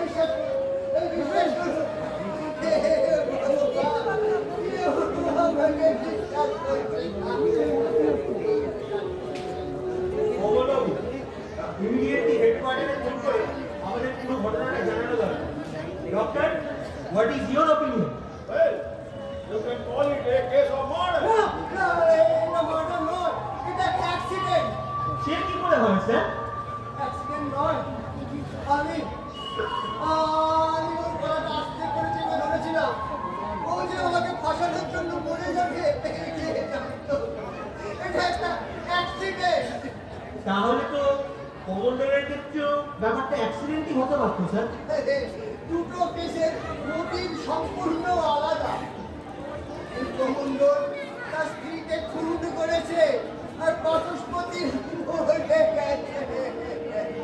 বিশ্বাস করো, বিশ্বাস করো।
ইমিডিয়েটলি হেডকোয়ার্টারে ফোন করে আমাদের পুরো ঘটনাটা জানানো দরকার। Doctor, what is your opinion?
Well, you can call it a case of murder.
সে কি করে হয় স্যার?
আমি ওর গলাটা আস্তে করে চেপে ধরেছিলাম। ও যে আমাকে ফাঁসানোর জন্য মরে যাবে, এটা একটা অ্যাক্সিডেন্ট।
তাহলে তো কমন্ডারের ক্ষেত্রেও ব্যাপারটা অ্যাক্সিডেন্টই হতে পারতো স্যার।
দুটো কেসের মোটিভ সম্পূর্ণ আলাদা। কমন্ডার তার স্ত্রীকে খুন করেছে আর বাচস্পতি মরে গেছে।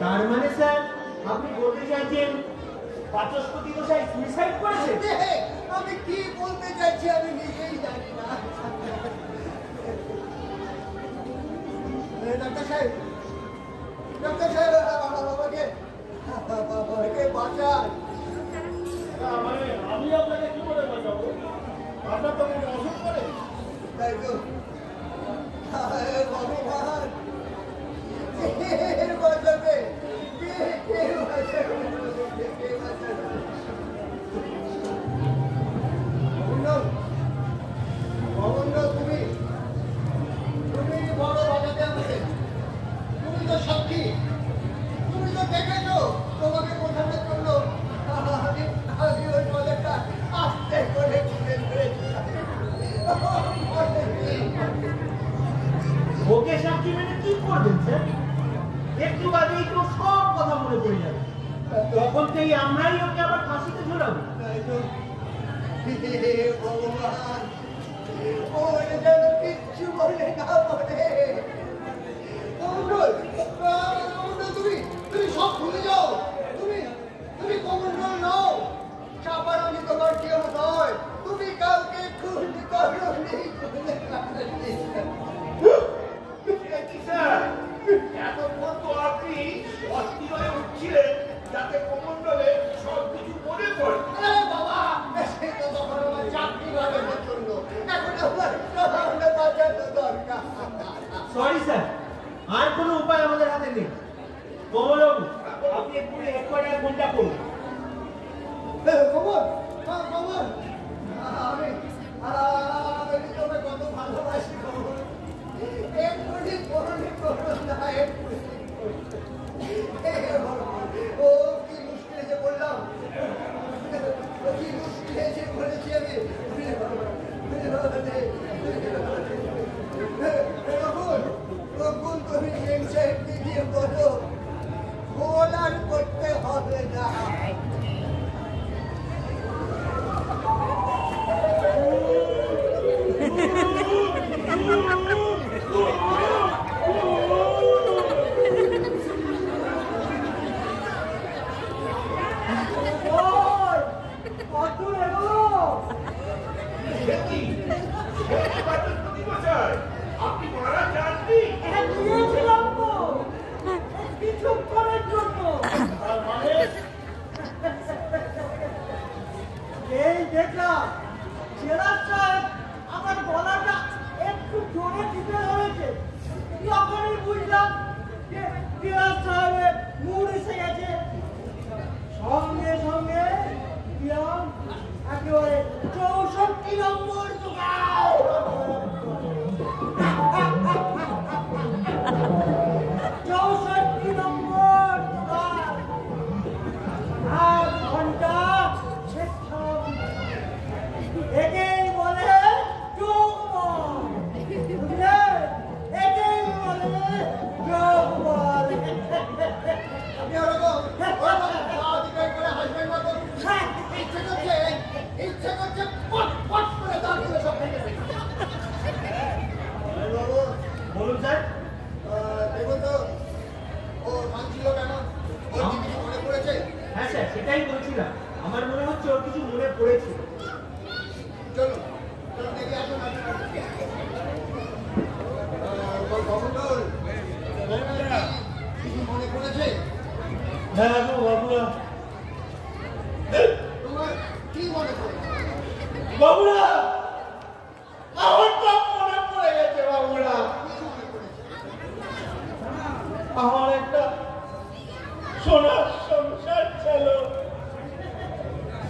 তার মানে স্যার আপনি বলতে চাইছেন বাচস্পতি মশাই সুইসাইড করেছে?
আমি কি বলতে চাইছি আমি নিজেই জানি না। ডাক্তার সাহেব, আমাকে বাঁচান।
মানে আমি আপনাকে কি করে বাঁচাবো? আপনার তো কোনো অসুখ করে।
তাই তো ভগবান বাঁচাবে, কে বাঁচাবে? তুমি বড় বাঁচাতে আমাকে। তুমি তো সাক্ষী, তুমি তো দেখেছো তোমাকে বোঝানোর জন্য আমি ওই কলেজটা আস্তে করে তুলে ধরেছিলাম।
ওকে সাক্ষী মেনে কি করবেন স্যার? একটু বাদেই তো সব কথা মনে পড়ে যাবে। তখন থেকে আমরাই ওকে আবার ফাঁসিতে ঝোলাবো।
তাই তো ভগবান, ও যেন কিচ্ছু বলে না বলে। তুমি সব ভুলে যাও। তুমি কমন্ডল নও, চাপারানি তোমার কেউ নয়। তুমি কাউকে খুন করোনি।
স্যার, এতক্ষণ তো আপনি অস্থির হয়ে উঠছিলেন যাতে কমন্ডলে সব কিছু মনে পড়ে।
আরে বাবা, সে তো তখন আমার চাকরি বাড়ানোর জন্য। এখন আমার বাঁচানো দরকার।
সরি স্যার, আর কোনো উপায় আমাদের হাতে নেই। কমলবাবু, আপনি একটু হেডকোয়ার্টারে ফোনটা করুন।
কমল, আমি তোমাকে কত ভালোবাসি কমল। এক্ষুনি করুনি করুন না, ও কি মুশকিলে যে বললাম, কি মুশকিলে যে বলেছি আমি। রকুল, তুমি সাহেবকে গিয়ে বলো ভুল আর করতে হবে না।
আপনি মারা যাননি?
এই দেখলাম জেলার সাহেব আমার গলাটা একটু জোরে টিপে ধরেছে। তখনই বুঝলাম যে জেলার সাহেবের মুড এসে গেছে। সঙ্গে সঙ্গে দিলাম একেবারে 64 নম্বর জোগাড়। 64 নম্বর জোগাড়। 8 ঘন্টা একেই বলে যোগবল। বুঝলে? একেই বলে যোগবল।
আপনি ওরকম অধিকার করে হাসবেন না তো। ইচ্ছে করছে পট পট করে দাঁড় করে সব ভেঙে ফেলি।
বলুন স্যার।
দেখুন তো ও কাঁদছিল কেন? ওর কি কিছু মনে পড়েছে?
হ্যাঁ স্যার, সেটাই বলছিলাম। আমার মনে হচ্ছে ওর কিছু মনে পড়েছে।
চলো দেখে আসুন। কমন্ডল, কিছু মনে পড়েছে?
হ্যাঁ বাবুরা,
করেছে?
বাবুরা, আমার সব মনে পড়ে গেছে বাবুরা। আমার একটা সোনার সংসার ছিল।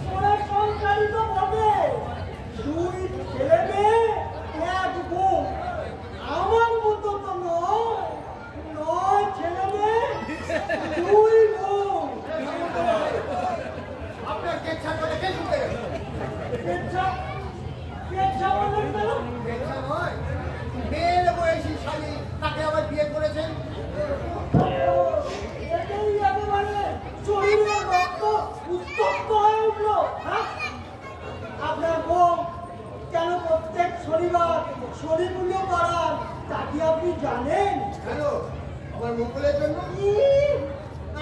সোনার সংসারই তো বটে, 2 ছেলে মেয়ে 1 বউ। আমার মতো তো নয়, 9 ছেলে মেয়ে 2 বউ।
আপনার কেচ্ছা করে কে শুনতে গেছে?
কেচ্ছা বললেন কেন?
কেচ্ছা নয়, মেয়ের বয়সী শালী তাকে আবার বিয়ে করেছেন।
এটাই একেবারে শরীরের রক্ত উত্তপ্ত হয়ে উঠল। হ্যাঁ, আপনার বউ কেন প্রত্যেক শনিবার শনি পুজো করান তা কি আপনি জানেন?
কেন? আমার মঙ্গলের জন্য?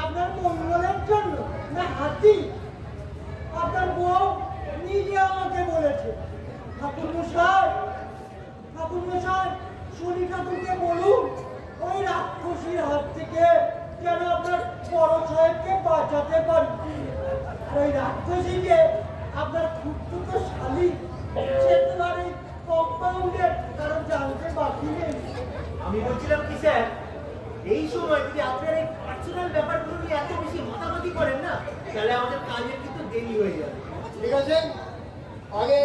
আপনার মঙ্গলের জন্য না হাতি? আপনার বউ নিজে আমাকে বলেছে, ঠাকুর মশাই শনি ঠাকুরকে বলুন ওই রাক্ষসীর হাত থেকে যেন আপনার বড় সাহেবকে বাঁচাতে পারি। ওই রাক্ষসীকে আপনার খুব শালী, সে তোমার এই কম্পাউন্ডের কারণ জানতে বাকি নেই।
আমি বলছিলাম কি স্যার, এই সময় যদি আপনার এই পার্সোনাল ব্যাপারগুলো নিয়ে এত বেশি মাতামাতি করেন না, তাহলে আমাদের কাজের কিন্তু দেরি হয়ে যাবে।
ঠিক আছে, আগে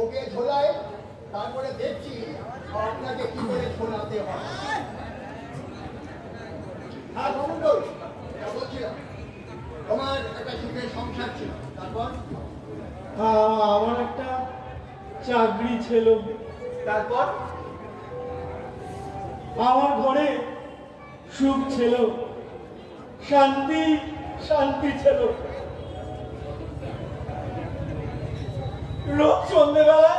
ওকে ঝোলাই, তারপরে দেখছি আপনাকে কি করে ঝোলাতে হয়। হ্যাঁ মঙ্গল, বলছিলাম তোমার একটা সুখের সংসার ছিল, তারপর?
আমার একটা চাকরি ছিল।
তারপর
আমার ঘরে সুখ ছিল, শান্তি ছিল। রোজ সন্ধ্যেবেলা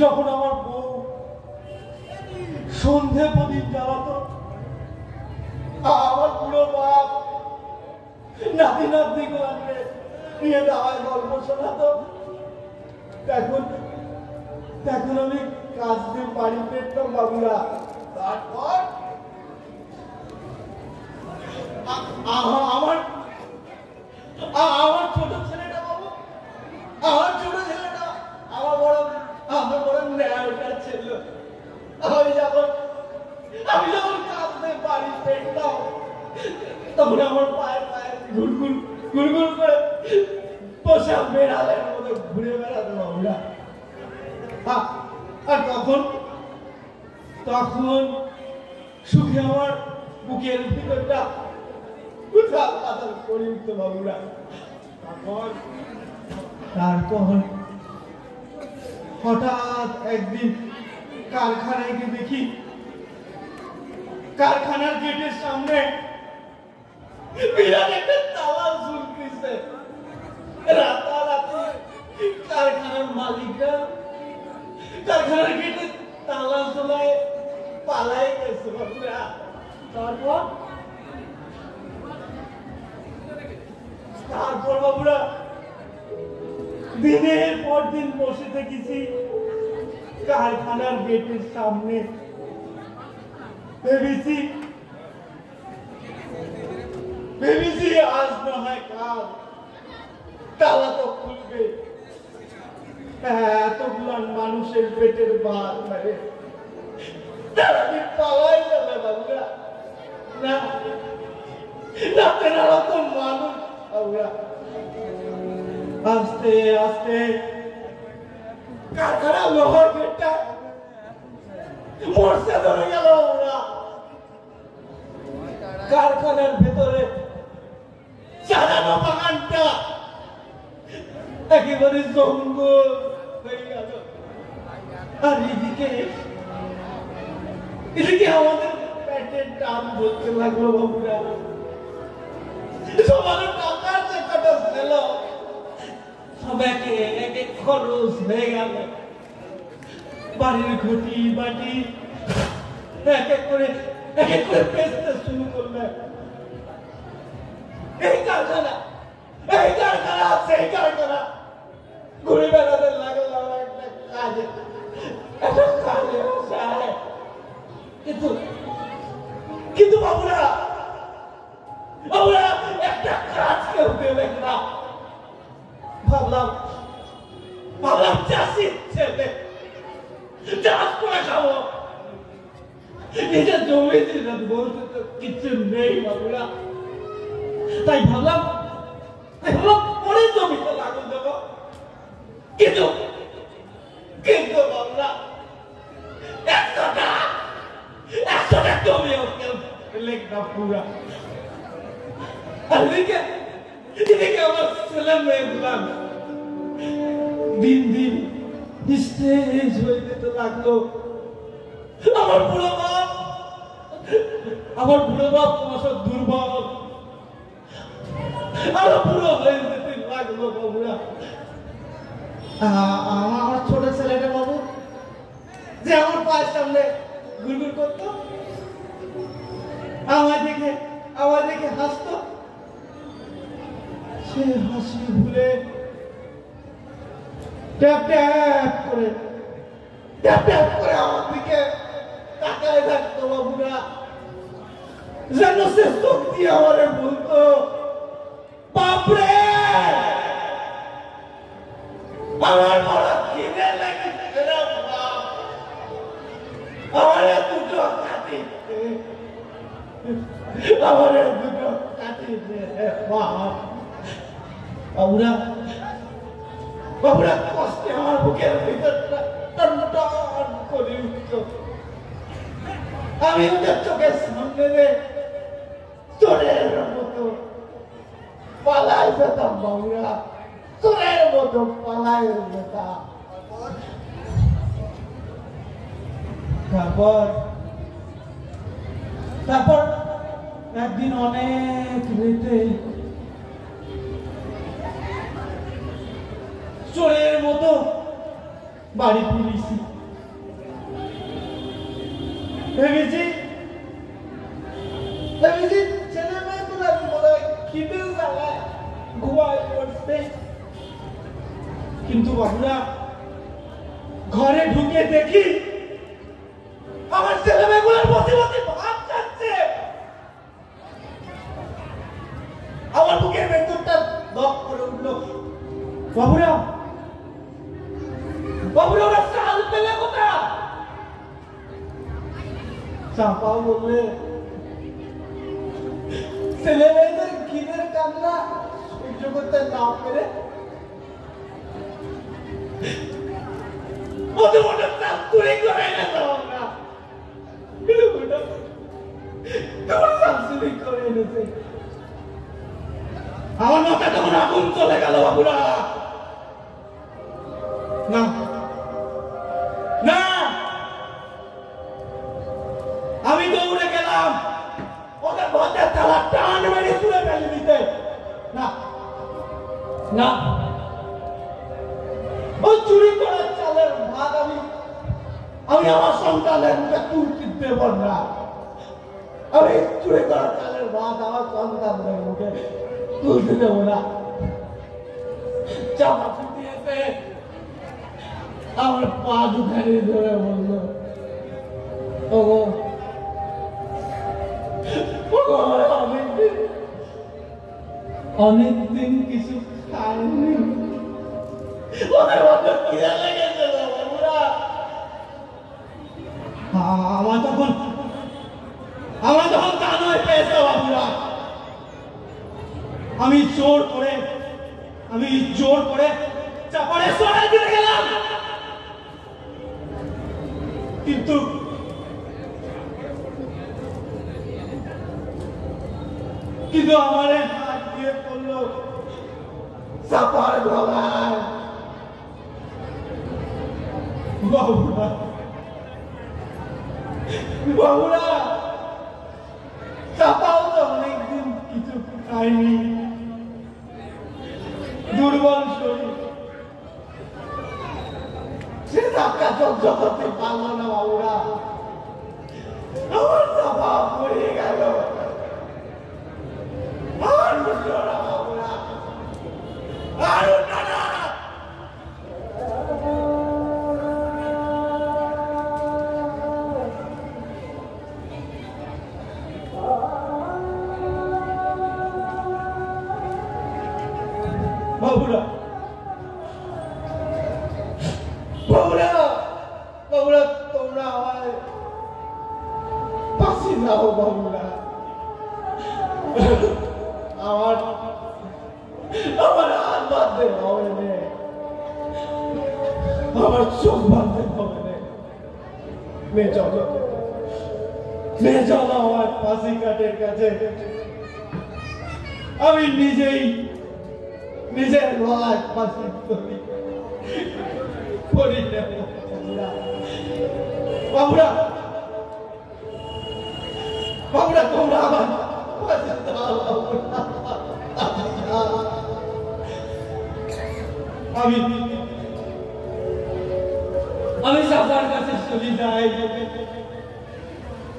যখন আমার বউ সন্ধে প্রদীপ জ্বালাতো, আমার বুড়ো বাপ নাতি গোলামকে নিয়ে দাওয়ায় গল্প শোনাতো, তখন আমি কাঁদতে বাড়ি পেতাম বাবুরা।
তারপর
আমার ছোট ছেলেটা বাবু, আমার বড় ন্যায়টা ছিল। আমি যখন কাঁদতে বাড়ি পেতাম, তখন আমার পায়ে গুড়গুড় করে পোষা বেড়ালের মতো ঘুরে বেড়াতো বাবুরা। আর তখন সুখে আমার বুকের ভিতরটা উথাল পাতাল করে উঠত বাবুরা। তারপর হঠাৎ একদিন কারখানায় গিয়ে দেখি, কারখানার গেটের সামনে বিরাট একটা তালা ঝুলতেছে। রাতারাতি কারখানার মালিকরা কারখানার গেটে তালা ঝোলায় পালাই গেছে বাবুরা। তারপর বাবুরা দিনের পর দিন বসে থেকেছি কারখানার গেটের সামনে। ভেবেছি আজ না হয় কাল তালা তো খুলবে। এতগুলান মানুষের পেটের ভাত মেরে তারা কি পালাই যাবে বাবুরা? না, তেনারা তো মানুষ বাবুরা। আস্তে আস্তে কারখানা লোহার গেটটা মরচে ধরে গেল বাবুরা। কারখানার ভেতরে সাজানো বাগানটা একেবারে জঙ্গল হয়ে গেল। আর এদিকে আমাদের পেটের টান ধরতে লাগলো বাবুরা। সবার টাকার যে কটা ছিল সব একে একে খরচ হয়ে গেল। বাড়ির ঘটি বাটি এক এক করে বেচতে শুরু করলে। এই কারখানা সেই কারখানা ঘুরে বেড়াতে লাগলাম একটা কাজে বসায়। কিন্তু বাবুরা একটা কাজ কেউ দেবেন না। ভাবলাম চাষির ছেলে, চাষ করে খাবো, নিজের জমি বলতে তো কিছু নেই বাবুরা। তাই ভাবলাম পরে জমিতে লাগান দেবো, কিন্তু বাবুরা 100টা জমি লেখা পুরা। আর এদিকে আমার ছেলে মেয়েগুলা দিন স্টেজ হয়ে যেতে লাগলো। আমার বুড়ো বাপ ক্রমশ দুর্বল, আরো বুড়ো হয়ে যেতে লাগলো বাবুরা। আমার ছোট ছেলেটা বাবু যে আমার পায়ের সামনে গুড়গুড় করতো, আমার দেখে হাসতো, সে হাসি ভুলে ট্যাপ ট্যাপ করে আমার দিকে তাকায় থাকতো বাবুরা, যেন সে চোখ দিয়ে আমারে বলতো, বাপরে আমার বড় খিদে লেগেছে রে বাপ, আমারে দুটো কাটি দে, আমারে দুটো কাটি দে বাপ। বাবুরা কষ্টে আমার বুকের ভিতরটা টনটন করে উঠত। আমি ওদের চোখের সামনে চোরের মতো পালাই যেতাম বাবুরা, চোরের মতো পালাই যেতাম। তারপর একদিন অনেক রেতে চোরের মতো বাড়ি ফিরেছি। ভেবেছি ছেলে মেয়েগুলো মনে হয় খিদের জ্বালায় ঘুমায় পড়ছে, কিন্তু বাবুরা ঘরে ঢুকে দেখি আমার ছেলে মেয়েগুলোর বসে ভাত খাচ্ছে। আমার বুকের ভেতরটা দপ করে উঠলো। বাবুরা ওরা চাল পেলে কোথায়? চাপা বললে ছেলে মেয়েদের খিদের কান্না সহ্য করতে না পেরে চাল চুরি করে এনেছে। আমার মাথা তখন আগুন চলে গেল বাবুরা। না আমি দৌড়ে গেলাম ওদের ঘরের তালা টান মেরে তুলে ফেলে দিতে। না ওই চুরি করার চালের ভাগ আমি আমার সন্তানের মুখে তুলতে দেব না। আমি চুরি করার চালের ভাগ আমার সন্তানের মুখে তুলতে দেব না। চাপা দিয়েছে, আমার পা দুখানি ধরে বললো, অনেকদিন কিছু খাইনি, আমার তখন কান হয়ে পেয়েছে বাবুরা। আমি জোর করে চাপড়ে সরাই দিতে গেলাম, কিন্তু আমার হাত দিয়ে পড়লো চাপার গলায়। বাবুরা চাপাও তো অনেকদিন কিছু খাইনি, দুর্বল শরীর, সে ধাক্কা সহ্য করতে পারলো না বাবুরা। আমার চাপা পড়ে গেল, আর বুঝলো না বাবুরা, আর না বাবুরা বাঁধতে হবে না, আমার চোখ বাঁধতে হবে না। মেয়ে চলো, মেয়ে চলো আমার ফাঁসি কাঠের কাছে। আমি নিজেই নিজের গলায় ফাঁসি করি নেব। বাবুরা, বাবুরা, তোমরা আমার আমি সাফার কাছে চলি যাই,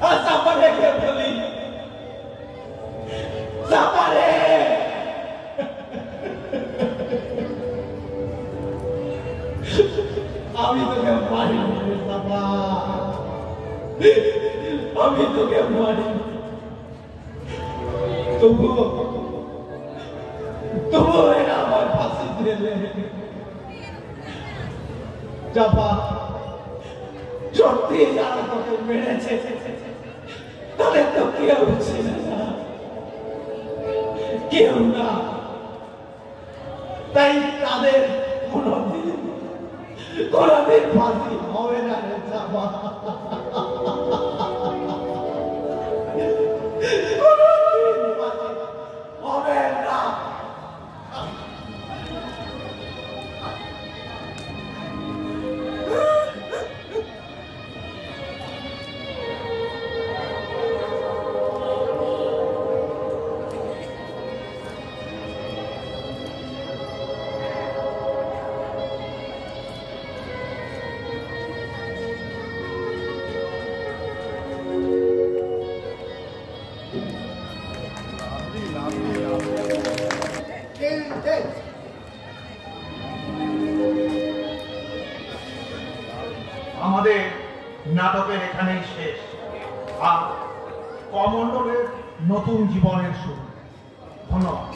আর সাফারে কে বলি, সাফারে আমি তোকে মারি, সাফা আমি তোকে মারি, তবুও এরা আমার ফাঁসি দিলে। জাফা, সত্যি যারা তোকে মেরেছে তাদের তো কেউ ছিল না, কেউ না, তাই তাদের কোনদিন ফাঁসি হবে না রে জাফা, হবে না।
আমাদের নাটকের এখানেই শেষ, আর কমণ্ডলের নতুন জীবনের শুরু। ধন্যবাদ।